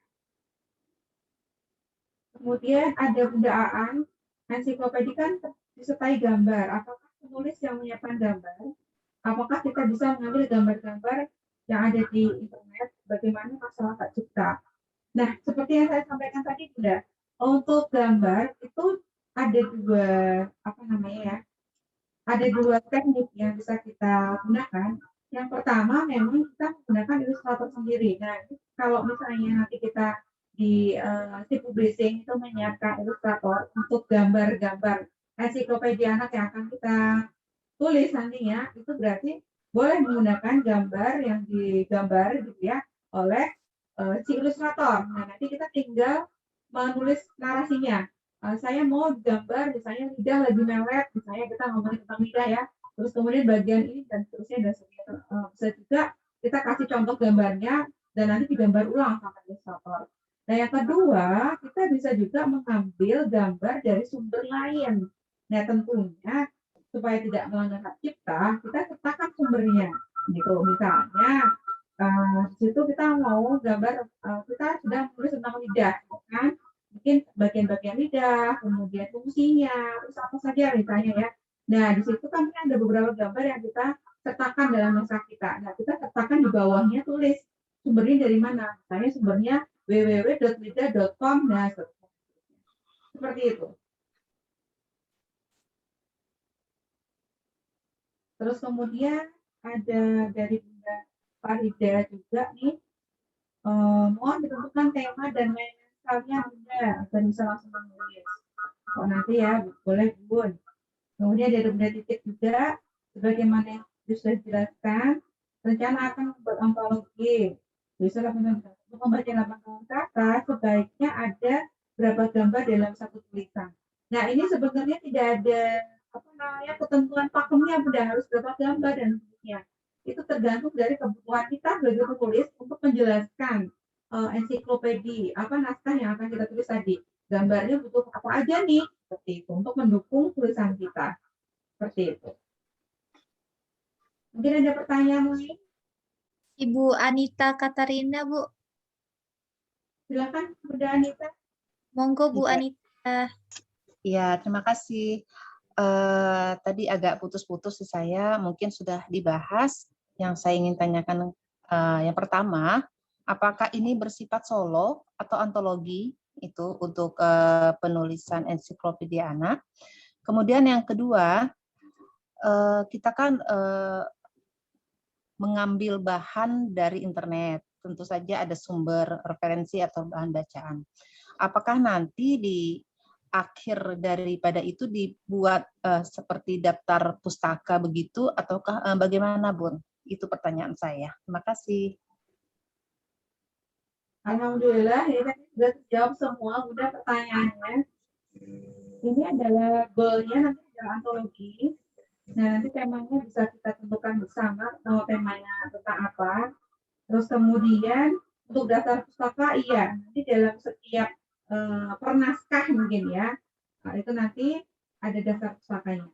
Kemudian ada Bunda Aan, ensiklopedi kan disertai gambar. Apakah penulis yang menyiapkan gambar? Apakah kita bisa mengambil gambar-gambar yang ada di internet? Bagaimana masalah hak cipta? Nah, seperti yang saya sampaikan tadi, Bunda, untuk gambar itu ada dua teknik yang bisa kita gunakan. Yang pertama memang kita menggunakan ilustrator sendiri. Nah, kalau misalnya nanti kita di si publishing itu menyiapkan ilustrator untuk gambar-gambar ensiklopedi anak yang akan kita tulis nantinya, itu berarti boleh menggunakan gambar yang digambar gitu ya oleh si ilustrator. Nah, nanti kita tinggal menulis narasinya. Saya mau gambar misalnya lidah lagi melet, misalnya kita ngomongin tentang lidah ya. Terus kemudian bagian ini dan seterusnya dan seterusnya. Bisa juga kita kasih contoh gambarnya dan nanti digambar ulang sama ilustrator. Nah, yang kedua, kita bisa juga mengambil gambar dari sumber lain. Nah, tentunya supaya tidak melanggar hak cipta, kita sertakan sumbernya. Gitu, misalnya di situ kita mau gambar, kita sudah menulis tentang lidah, kan? Mungkin bagian-bagian lidah, kemudian fungsinya, terus apa saja misalnya ya. Nah, di situ kan ada beberapa gambar yang kita sertakan dalam naskah kita. Nah, kita sertakan di bawahnya tulis sumbernya dari mana. Misalnya sumbernya www.lida.com. Nah, seperti itu. Terus kemudian ada dari Bunda Farida juga nih, mohon ditentukan tema dan lain-lainnya Bunda, agar bisa langsung menulis. Oh, nanti ya, boleh Bun. Kemudian dari Bunda Titik juga, sebagaimana yang sudah dijelaskan, rencana akan membuat ontologi. Bisa untuk membaca 8 kata, sebaiknya ada berapa gambar dalam satu tulisan. Nah, ini sebenarnya tidak ada ketentuan pakemnya, Bunda, harus berapa gambar dan seterusnya. Itu tergantung dari kebutuhan kita sebagai penulis untuk menjelaskan ensiklopedi, naskah yang akan kita tulis tadi. Gambarnya butuh apa aja nih, seperti itu, untuk mendukung tulisan kita. Seperti itu. Mungkin ada pertanyaan lain? Ibu Anita Katarina, Bu. Silakan, Bunda Anita. Monggo, Bu Anita. Ya, terima kasih. Tadi agak putus-putus di saya, mungkin sudah dibahas. Yang saya ingin tanyakan yang pertama, apakah ini bersifat solo atau antologi itu untuk penulisan ensiklopedia anak? Kemudian yang kedua, kita kan mengambil bahan dari internet, tentu saja ada sumber referensi atau bahan bacaan. Apakah nanti di akhir daripada itu dibuat seperti daftar pustaka begitu, ataukah bagaimana, Bun? Itu pertanyaan saya. Terima kasih. Alhamdulillah, ini tadi sudah dijawab semua, Bunda, pertanyaannya. Ini adalah goalnya nanti adalah antologi. Nah, nanti temanya bisa kita tentukan bersama, temanya tentang apa. Terus kemudian untuk daftar pustaka, iya, nanti dalam setiap per naskah mungkin ya. Nah, itu nanti ada daftar pustakanya.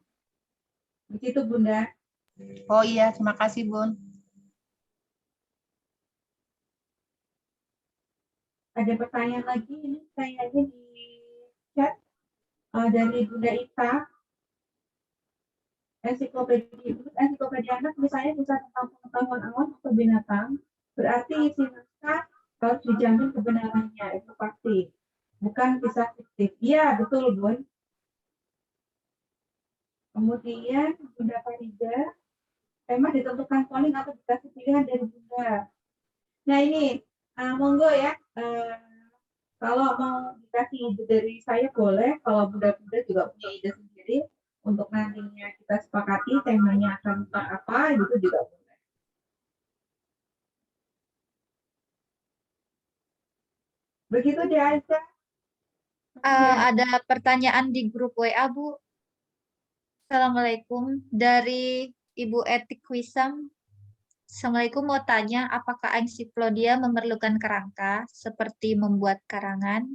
Begitu, Bunda. Oh iya, terima kasih, Bun. Ada pertanyaan lagi, ini kayaknya di chat dari Bunda Ita. Ensiklopedia anak misalnya bisa tentang pengetahuan alam atau binatang, berarti isi naskah harus dijamin kebenarannya, itu pasti. Bukan kisah fiktif. Iya, betul, Bun. Kemudian Bunda Farida, tema ditentukan polling atau dikasih pilihan dari Bunda. Nah, ini monggo ya. Kalau mau dikasih ide dari saya boleh, kalau Bunda-Bunda juga punya ide sendiri untuk nantinya kita sepakati temanya akan tentang apa, itu juga boleh. Begitu dia, Aisyah. Ada pertanyaan di grup WA, Bu. Assalamualaikum. Dari Ibu Etik Wisam. Assalamualaikum, mau tanya apakah ensiklopedia memerlukan kerangka seperti membuat karangan?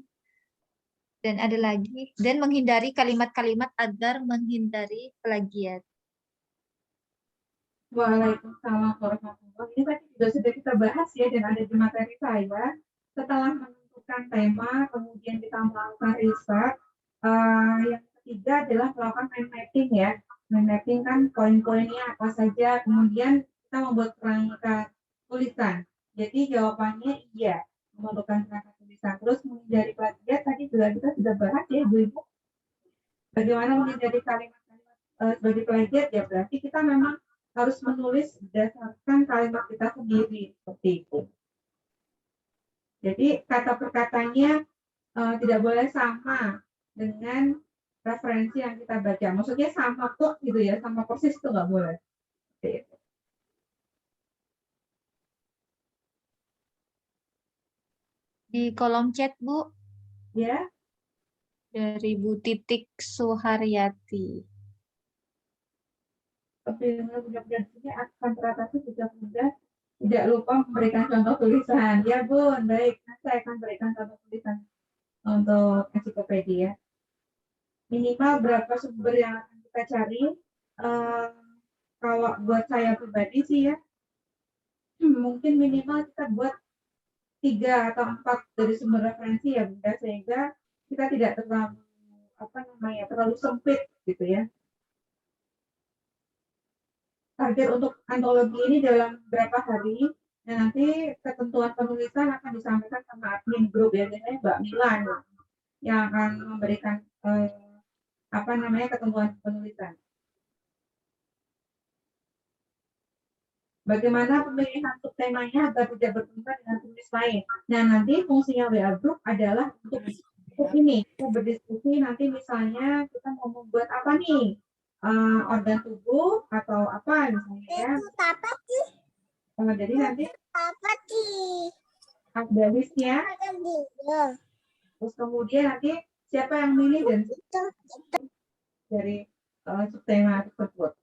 Dan ada lagi, dan menghindari kalimat-kalimat agar menghindari plagiat. Waalaikumsalam warahmatullahi wabarakatuh. Ini tadi juga sudah kita bahas ya, dan ada di materi saya. Setelah menentukan tema, kemudian kita melakukan riset. Yang ketiga adalah melakukan mind mapping ya. Mind mapping kan poin-poinnya apa saja, kemudian kita membuat kerangka tulisan. Jadi jawabannya iya, memerlukan kerangka tulisan. Terus menghindari plagiat, tadi juga kita sudah bahas ya, Ibu-Ibu. Bagaimana menghindari kalimat-kalimat sebagai plagiat, ya berarti kita memang harus menulis berdasarkan kalimat kita sendiri, seperti itu. Jadi kata per katanya tidak boleh sama dengan referensi yang kita baca. Maksudnya sama kok gitu ya, sama persis itu nggak boleh. Seperti itu. Di kolom chat, Bu. Ya. Dari Bu Titik Suharyati. Mudah-mudahan ini akan teratasi jika Bunda tidak lupa memberikan contoh tulisan. Ya, Bun, baik. Saya akan berikan contoh tulisan untuk ensiklopedia. Minimal berapa sumber yang akan kita cari? Kalau buat saya pribadi sih ya, mungkin minimal kita buat 3 atau 4 dari sumber referensi ya, Bunda, sehingga kita tidak terlalu terlalu sempit gitu ya. target untuk antologi ini dalam berapa hari. Dan nanti ketentuan penulisan akan disampaikan sama admin grup ya, biasanya Mbak Milan yang akan memberikan ketentuan penulisan. Bagaimana pemilihan subtemanya agar tidak bertentangan dengan tulis lain. Nah, nanti fungsinya WA Group adalah untuk ini, kita berdiskusi nanti misalnya kita mau membuat apa nih, organ tubuh atau apa misalnya ya. Jadi nanti ada listnya, terus kemudian nanti siapa yang milih dan dari subtema tersebut.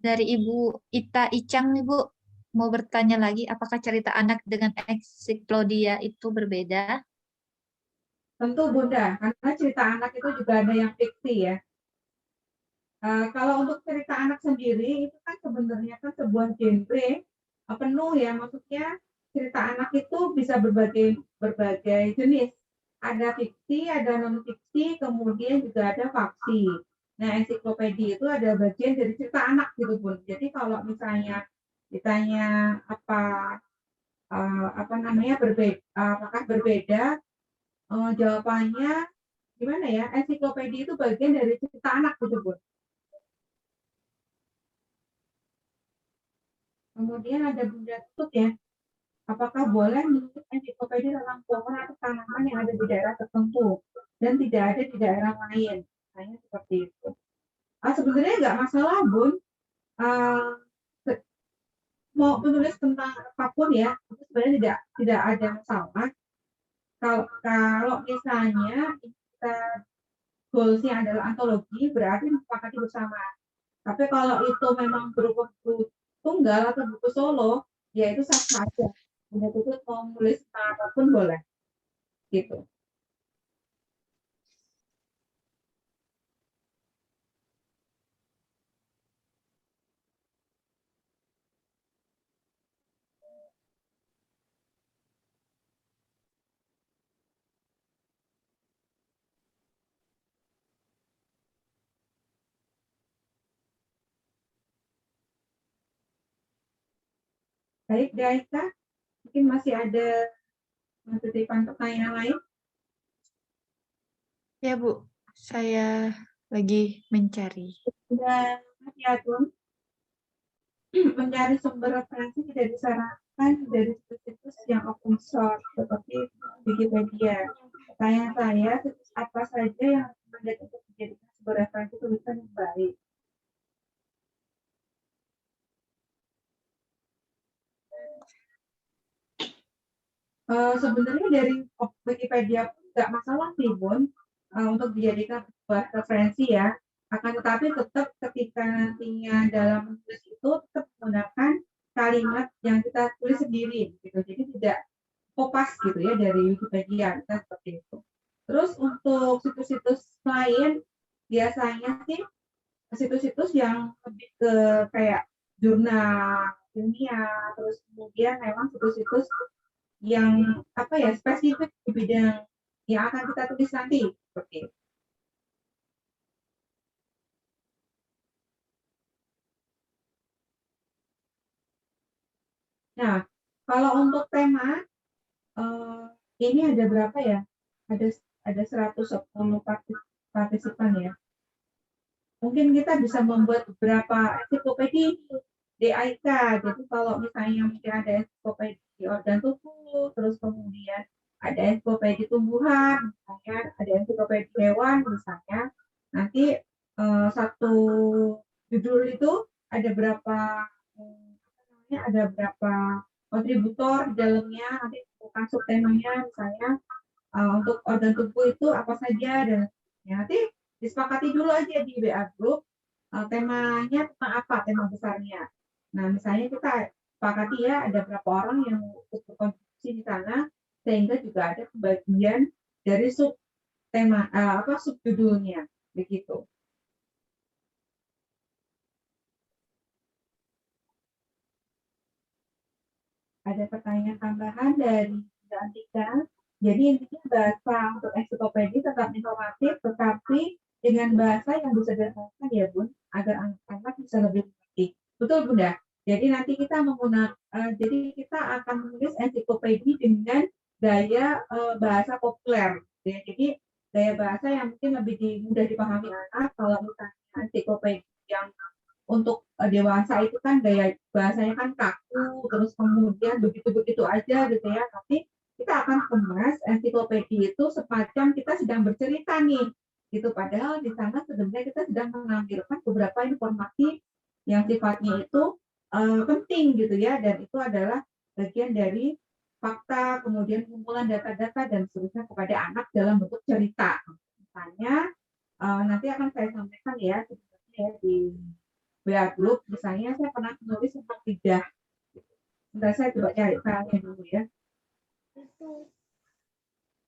Dari Ibu Ita Icang nih Bu, mau bertanya lagi, apakah cerita anak dengan ensiklopedia itu berbeda? Tentu Bunda, karena cerita anak itu juga ada yang fiksi ya. Kalau untuk cerita anak sendiri itu kan sebenarnya kan sebuah genre penuh ya, maksudnya cerita anak itu bisa berbagai jenis. Ada fiksi, ada non fiksi, kemudian juga ada faksi. Nah, ensiklopedia itu ada bagian dari cerita anak gitu Bun. Jadi kalau misalnya ditanya apakah berbeda, jawabannya gimana ya? Ensiklopedia itu bagian dari cerita anak gitu Bun. Kemudian ada Bunda Tutut ya. Apakah boleh menulis ensiklopedia tentang pohon atau tanaman yang ada di daerah tertentu dan tidak ada di daerah lain? Misalnya seperti itu. Sebenarnya nggak masalah Bun. Mau menulis tentang apapun ya, itu sebenarnya tidak ada masalah. Kalau misalnya kita goalsnya adalah antologi, berarti disepakati bersama. Tapi kalau itu memang berupa buku tunggal atau buku solo, ya itu sah-sah aja. Bunda Tutut mau menulis tentang apapun boleh. Gitu. Baik, Daika, mungkin masih ada titipan pertanyaan lain? Ya Bu, saya lagi mencari. Dan ya Bun, mencari sumber referensi tidak disarankan dari situs yang open source seperti Wikipedia. Pertanyaan saya, situs apa saja yang recommended untuk dijadikan sumber referensi tulisan yang baik? Sebenarnya dari Wikipedia pun nggak masalah sih Bun, untuk dijadikan sebuah referensi ya. Akan tetapi tetap ketika nantinya dalam menulis itu tetap menggunakan kalimat yang kita tulis sendiri gitu. Jadi tidak kopas gitu ya dari Wikipedia, kita seperti itu. Terus untuk situs-situs lain biasanya sih situs-situs yang lebih ke kayak jurnal ilmiah, terus kemudian memang situs-situs yang spesifik di bidang yang akan kita tulis nanti seperti itu. Nah, kalau untuk tema ini ada berapa ya? Ada 110 partisipan ya. Mungkin kita bisa membuat beberapa ensiklopedia DIK. Jadi kalau misalnya mungkin ada ensiklopedia organ tubuh, terus kemudian ada ensiklopedia tumbuhan, misalnya ada ensiklopedia hewan, misalnya nanti satu judul itu ada berapa kontributor di dalamnya, nanti bukan subtemanya misalnya untuk organ tubuh itu apa saja dan nanti disepakati dulu aja di WA group temanya tentang apa, tema besarnya. Nah, misalnya kita sepakati ya ada berapa orang yang berkontribusi di sana sehingga juga ada pembagian dari sub tema subjudulnya begitu. Ada pertanyaan tambahan dari Antika. Jadi intinya bahasa untuk ensiklopedia tetap informatif, tetapi dengan bahasa yang disederhanakan ya Bun, agar anak-anak bisa lebih mengerti. Betul Bunda. Jadi nanti kita jadi kita akan menulis ensiklopedi dengan gaya bahasa populer. Ya. Jadi gaya bahasa yang mungkin lebih mudah dipahami anak. Kalau misalnya ensiklopedi yang untuk dewasa itu kan gaya bahasanya kan kaku, terus kemudian begitu-begitu aja gitu ya. Tapi kita akan kemas ensiklopedi itu semacam kita sedang bercerita nih gitu, padahal di sana sebenarnya kita sedang menampilkan beberapa informasi yang sifatnya itu penting gitu ya, dan itu adalah bagian dari fakta, kemudian kumpulan data-data dan seterusnya kepada anak dalam bentuk cerita. Misalnya nanti akan saya sampaikan ya sebenarnya ya di WA group, misalnya saya pernah menulis tentang lidah. Sebentar saya coba cari filenya dulu ya.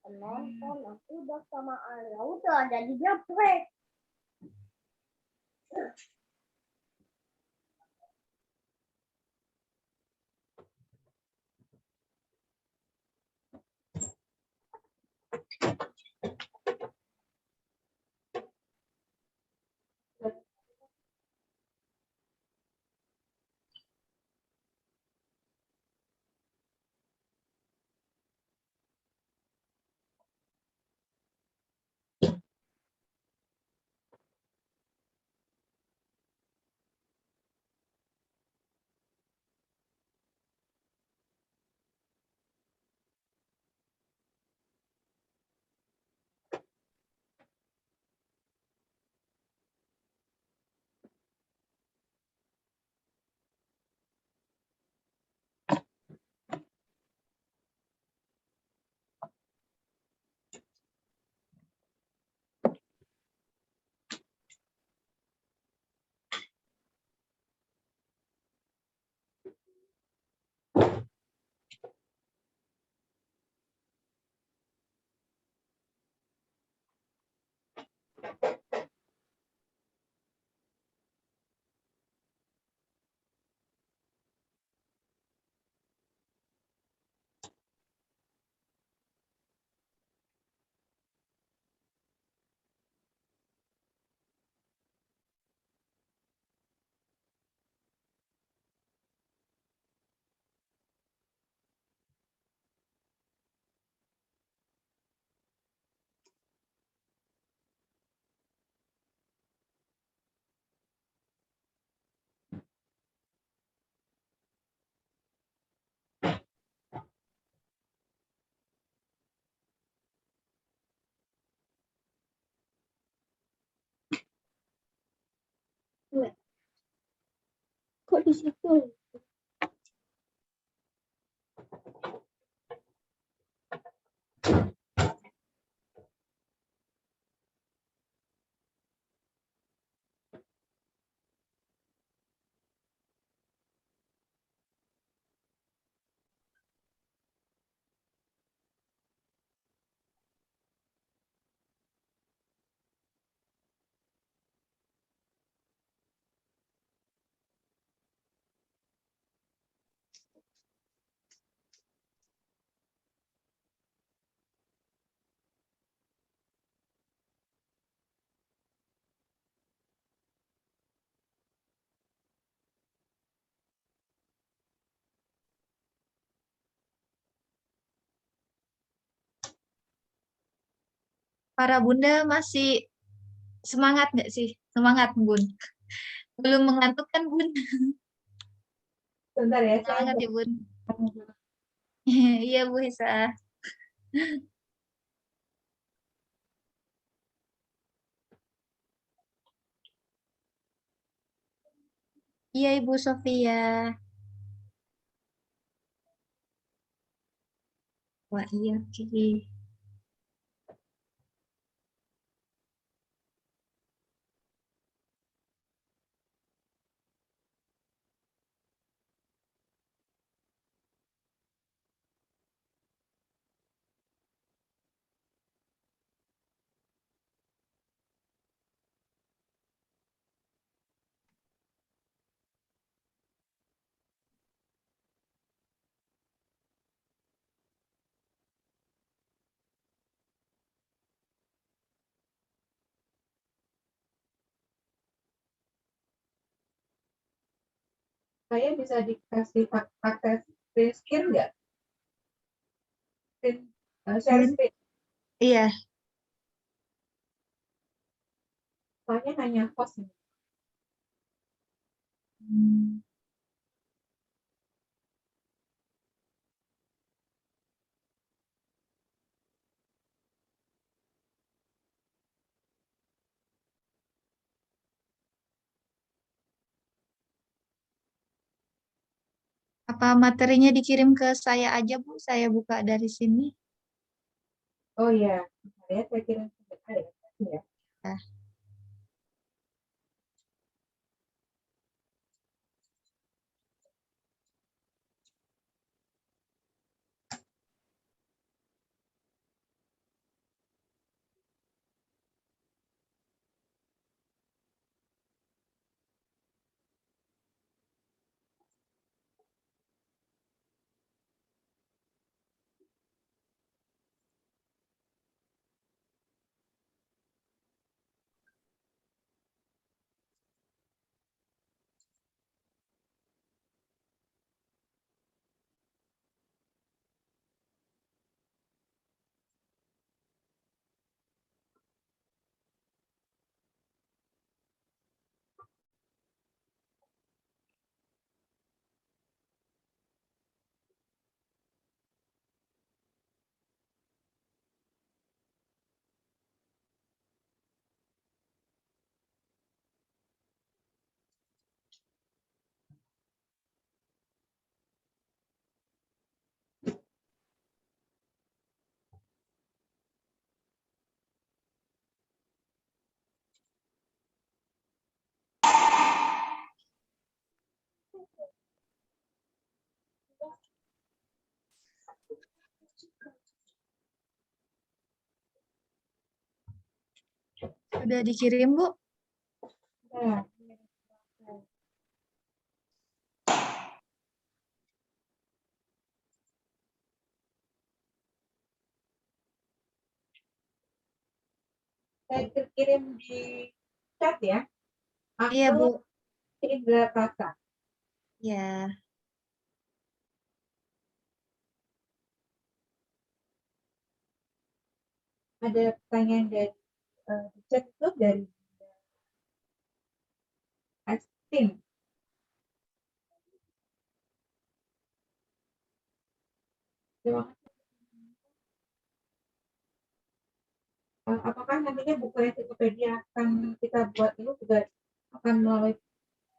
Penonton aku udah sama Alia udah jadi break. Kok di situ? Para bunda masih semangat nggak sih? Semangat Bun. Belum mengantuk kan Bun? Sebentar ya, Semangat ya Bun. Iya Bu Hisa. Iya Ibu Sofia. Wah iya, oke. Saya bisa dikasih akses screen share nggak? Share screen. Iya. Soalnya hanya host. Apa materinya dikirim ke saya aja, Bu? Saya buka dari sini. Oh iya, saya kirim sebentar ya. Ya. Sudah dikirim, Bu? Ya. Saya kirim di chat ya. Iya, Bu. Indra Prasa. Ya. Ada pertanyaan dari chat itu dari Astin. Terima kasih. Apakah nantinya buku ensiklopedia akan kita buat ini juga akan melalui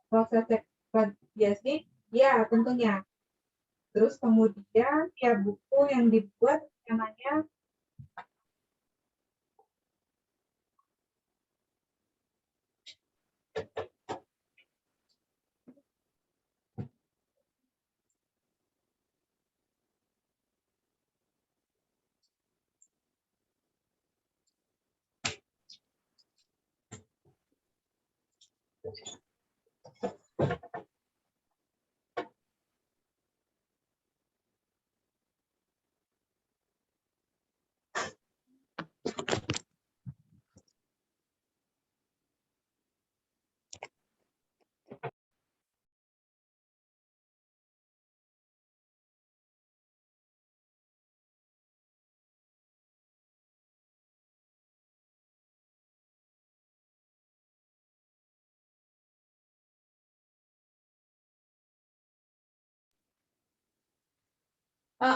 proses registrasi? Ya, tentunya. Terus kemudian tiap buku yang dibuat namanya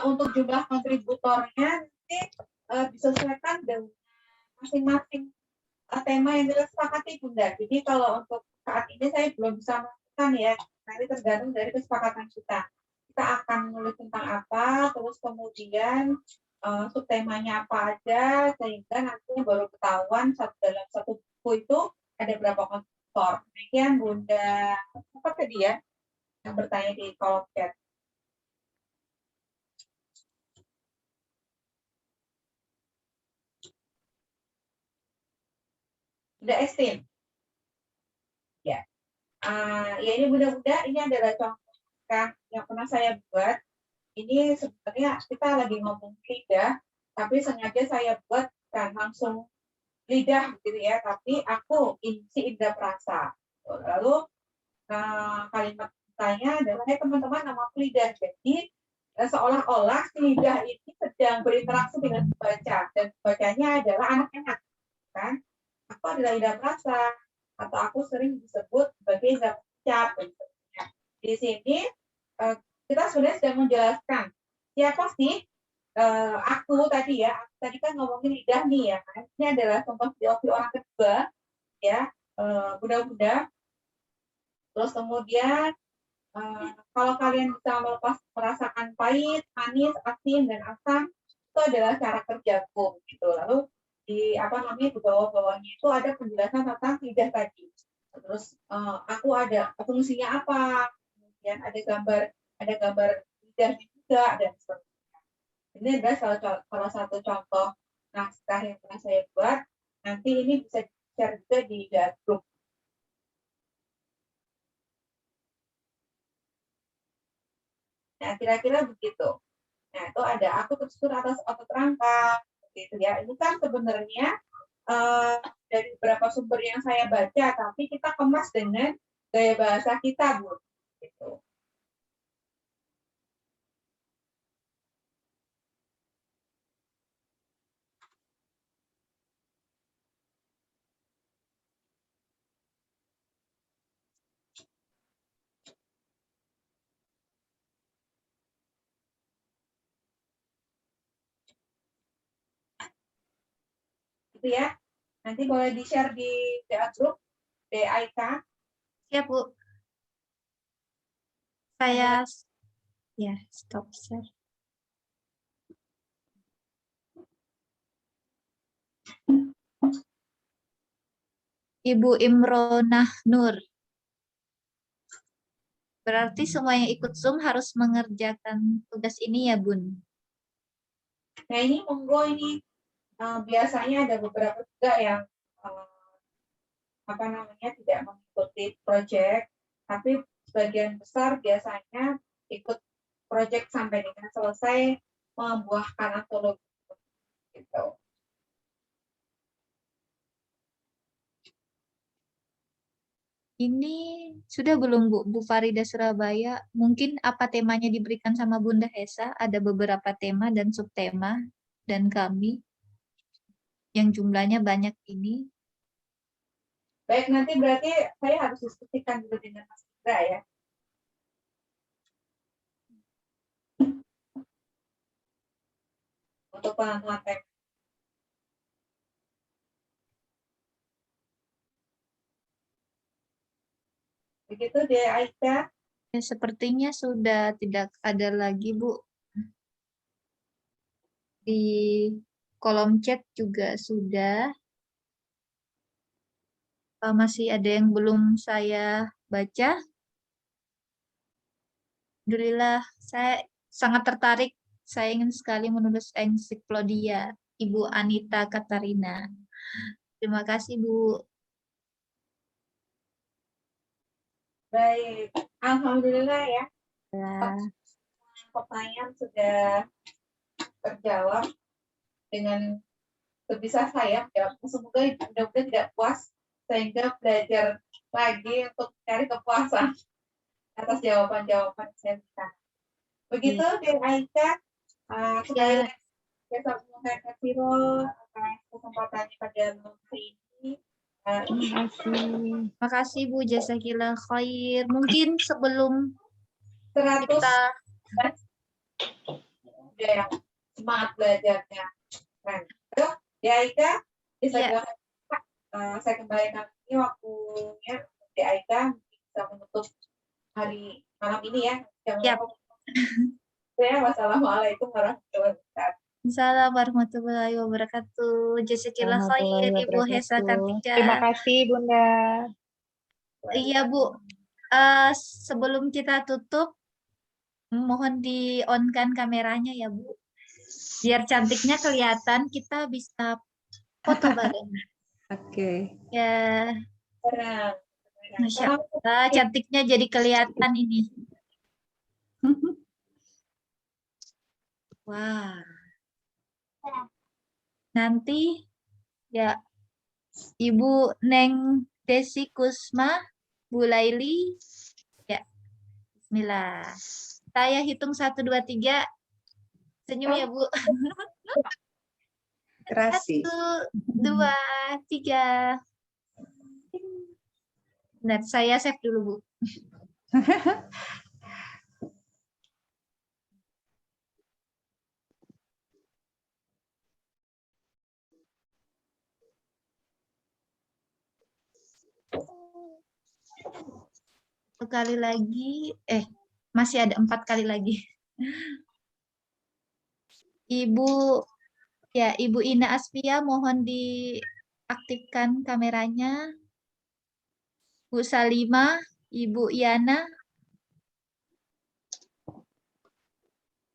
untuk jumlah kontributornya nanti disesuaikan dengan masing-masing tema yang disepakati, Bunda. Jadi kalau untuk saat ini saya belum bisa menentukan ya, nanti tergantung dari kesepakatan kita. Kita akan menulis tentang apa, terus kemudian subtemanya apa aja, sehingga nantinya baru ketahuan dalam satu buku itu ada berapa kontributor. Demikian Bunda, apa tadi ya yang bertanya di kolom chat. Udah Estin? Ya. Ya ini Bunda-Bunda, ini adalah contoh yang pernah saya buat. Ini sebenarnya kita lagi ngomong lidah, tapi sengaja saya buat kan langsung lidah gitu ya, tapi aku si indra perasa. Lalu kalimat tanya adalah, hai teman-teman, nama aku Lidah. Jadi seolah-olah si Lidah ini sedang berinteraksi dengan pembaca, dan pembacanya adalah anak-anak, kan? Aku adalah Lidah Prasa, atau aku sering disebut sebagai Lidah Ucap. Di sini kita sudah menjelaskan siapa sih aku tadi ya. Tadi kan ngomongin lidah nih ya kan. Ini adalah contoh POV orang kedua ya, bunda-bunda. Terus kemudian kalau kalian bisa merasakan pahit, manis, asin, dan asam, itu adalah cara kerja kum gitu. Lalu di di bawah-bawahnya itu ada penjelasan tentang lidah tadi. Terus aku ada fungsinya apa? Kemudian ada gambar lidahnya juga, dan seperti ini adalah salah satu contoh naskah yang pernah saya buat. Nanti ini bisa di-share juga di grup. Nah, kira-kira begitu. Nah, itu ada aku tersebut atas otot rangka, gitu ya. Ini kan sebenarnya dari beberapa sumber yang saya baca, tapi kita kemas dengan gaya bahasa kita, Bu. Gitu. Gitu ya. Nanti boleh di-share di WA group DIK. Ya, Bu. Saya ya stop share. Ibu Imronah Nur. Berarti semua yang ikut Zoom harus mengerjakan tugas ini ya, Bun? Nah, ini monggo ini biasanya ada beberapa juga yang tidak mengikuti proyek, tapi sebagian besar biasanya ikut proyek sampai dengan selesai membuahkan antologi gitu. Ini sudah belum Bu Farida Surabaya? Mungkin apa temanya diberikan sama Bunda Hesa? Ada beberapa tema dan subtema dan kami yang jumlahnya banyak ini. Baik, nanti berarti saya harus diskusikan dulu dengan Mas Indra ya. Untuk penentuan tema. Begitu deh, Aisyah. Ya, sepertinya sudah tidak ada lagi, Bu. Di kolom chat juga sudah. Masih ada yang belum saya baca. Alhamdulillah, saya sangat tertarik. Saya ingin sekali menulis ensiklopedia Ibu Anita Katarina. Terima kasih, Bu. Baik, alhamdulillah ya. Ya. Pertanyaan sudah terjawab dengan sebisa saya. Semoga mudah-mudahan tidak puas sehingga belajar lagi untuk cari kepuasan atas jawaban-jawaban saya berikan. Begitu, Dek Aisyah. Sekali lagi saya mengucapkan Siro atas kesempatannya pada malam hari ini. Terima kasih Bu, jazakillah khair. Mungkin sebelum 100 kita ya, semangat belajarnya. Kan. Ya Aika, saya kembalikan ini waktunya di Aika bisa menutup hari malam ini ya. Wassalamualaikum warahmatullahi wabarakatuh. Assalamualaikum warahmatullahi wabarakatuh. Jazakillah khair Ibu Hesa Kartika. Terima kasih Bunda. Iya Bu, sebelum kita tutup, mohon di-on-kan kameranya ya Bu. Biar cantiknya kelihatan, kita bisa foto bareng. Oke. Ya. Masya Allah, cantiknya jadi kelihatan ini. Wah. Nanti ya Ibu Neng Desi Kusma, Bu Laili, ya Bismillah. Saya hitung 1, 2, 3. Senyum ya, Bu. Terasi. 1, 2, 3. Bentar, saya save dulu, Bu. Sekali lagi, masih ada 4 kali lagi. Ibu Ina Asfia, mohon diaktifkan kameranya. Bu Salima, Ibu Yana,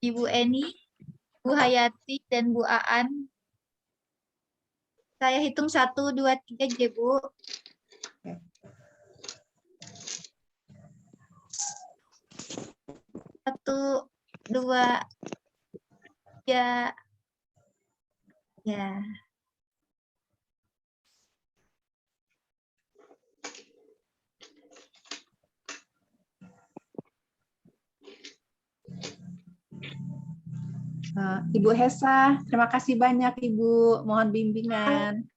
Ibu Eni, Bu Hayati, dan Bu Aan. Saya hitung 1, 2, 3, ya, Bu. Satu, 2, 3. Ya. Ibu Hesa, terima kasih banyak Ibu. Mohon bimbingan.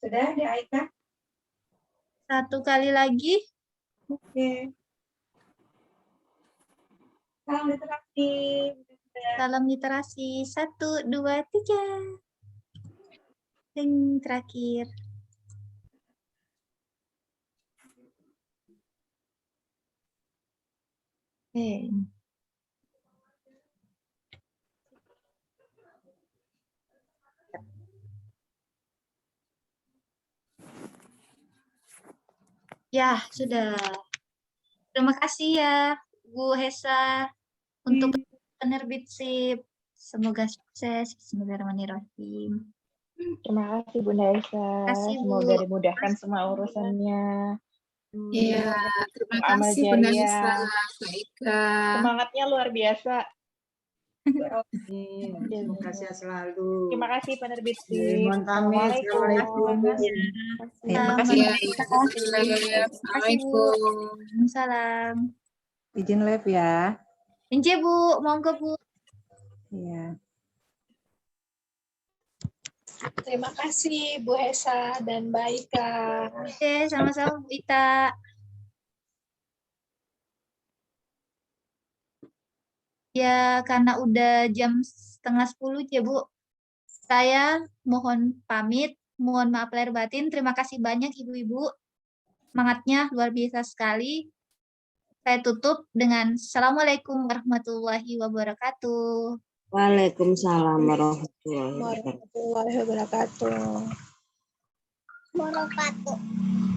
Sudah, ya Aika? 1 kali lagi. Oke. Salam literasi. Salam literasi. 1, 2, 3. Yang terakhir. Oke. Ya, sudah. Terima kasih ya, Bu Hesa, untuk penerbit SIP. Semoga sukses. Bismillahirrahmanirrahim. Terima kasih Bunda Esa. Terima kasih, Bu. Semoga dimudahkan semua urusannya. Iya, terima Amal kasih Bunda jariah. Nisa, Kak Ika. Semangatnya luar biasa. Semoga sehat selalu. Terima kasih penerbit Ya, SIP. mohon pamit. Assalamualaikum. Terima kasih. Iya, Assalamualaikum. Salam. Izin live ya. Inje, Bu. Monggo, Bu. Iya. Terima kasih Bu Hesa dan Mbak Ika. Oke, sama-sama Bu Ita. Ya, karena udah jam 9:30 ya, Bu. Saya mohon pamit, mohon maaf lahir batin. Terima kasih banyak Ibu-ibu. Semangatnya luar biasa sekali. Saya tutup dengan Assalamualaikum warahmatullahi wabarakatuh. Waalaikumsalam warahmatullahi wabarakatuh. Warahmatullahi wabarakatuh. Wabarakatuh.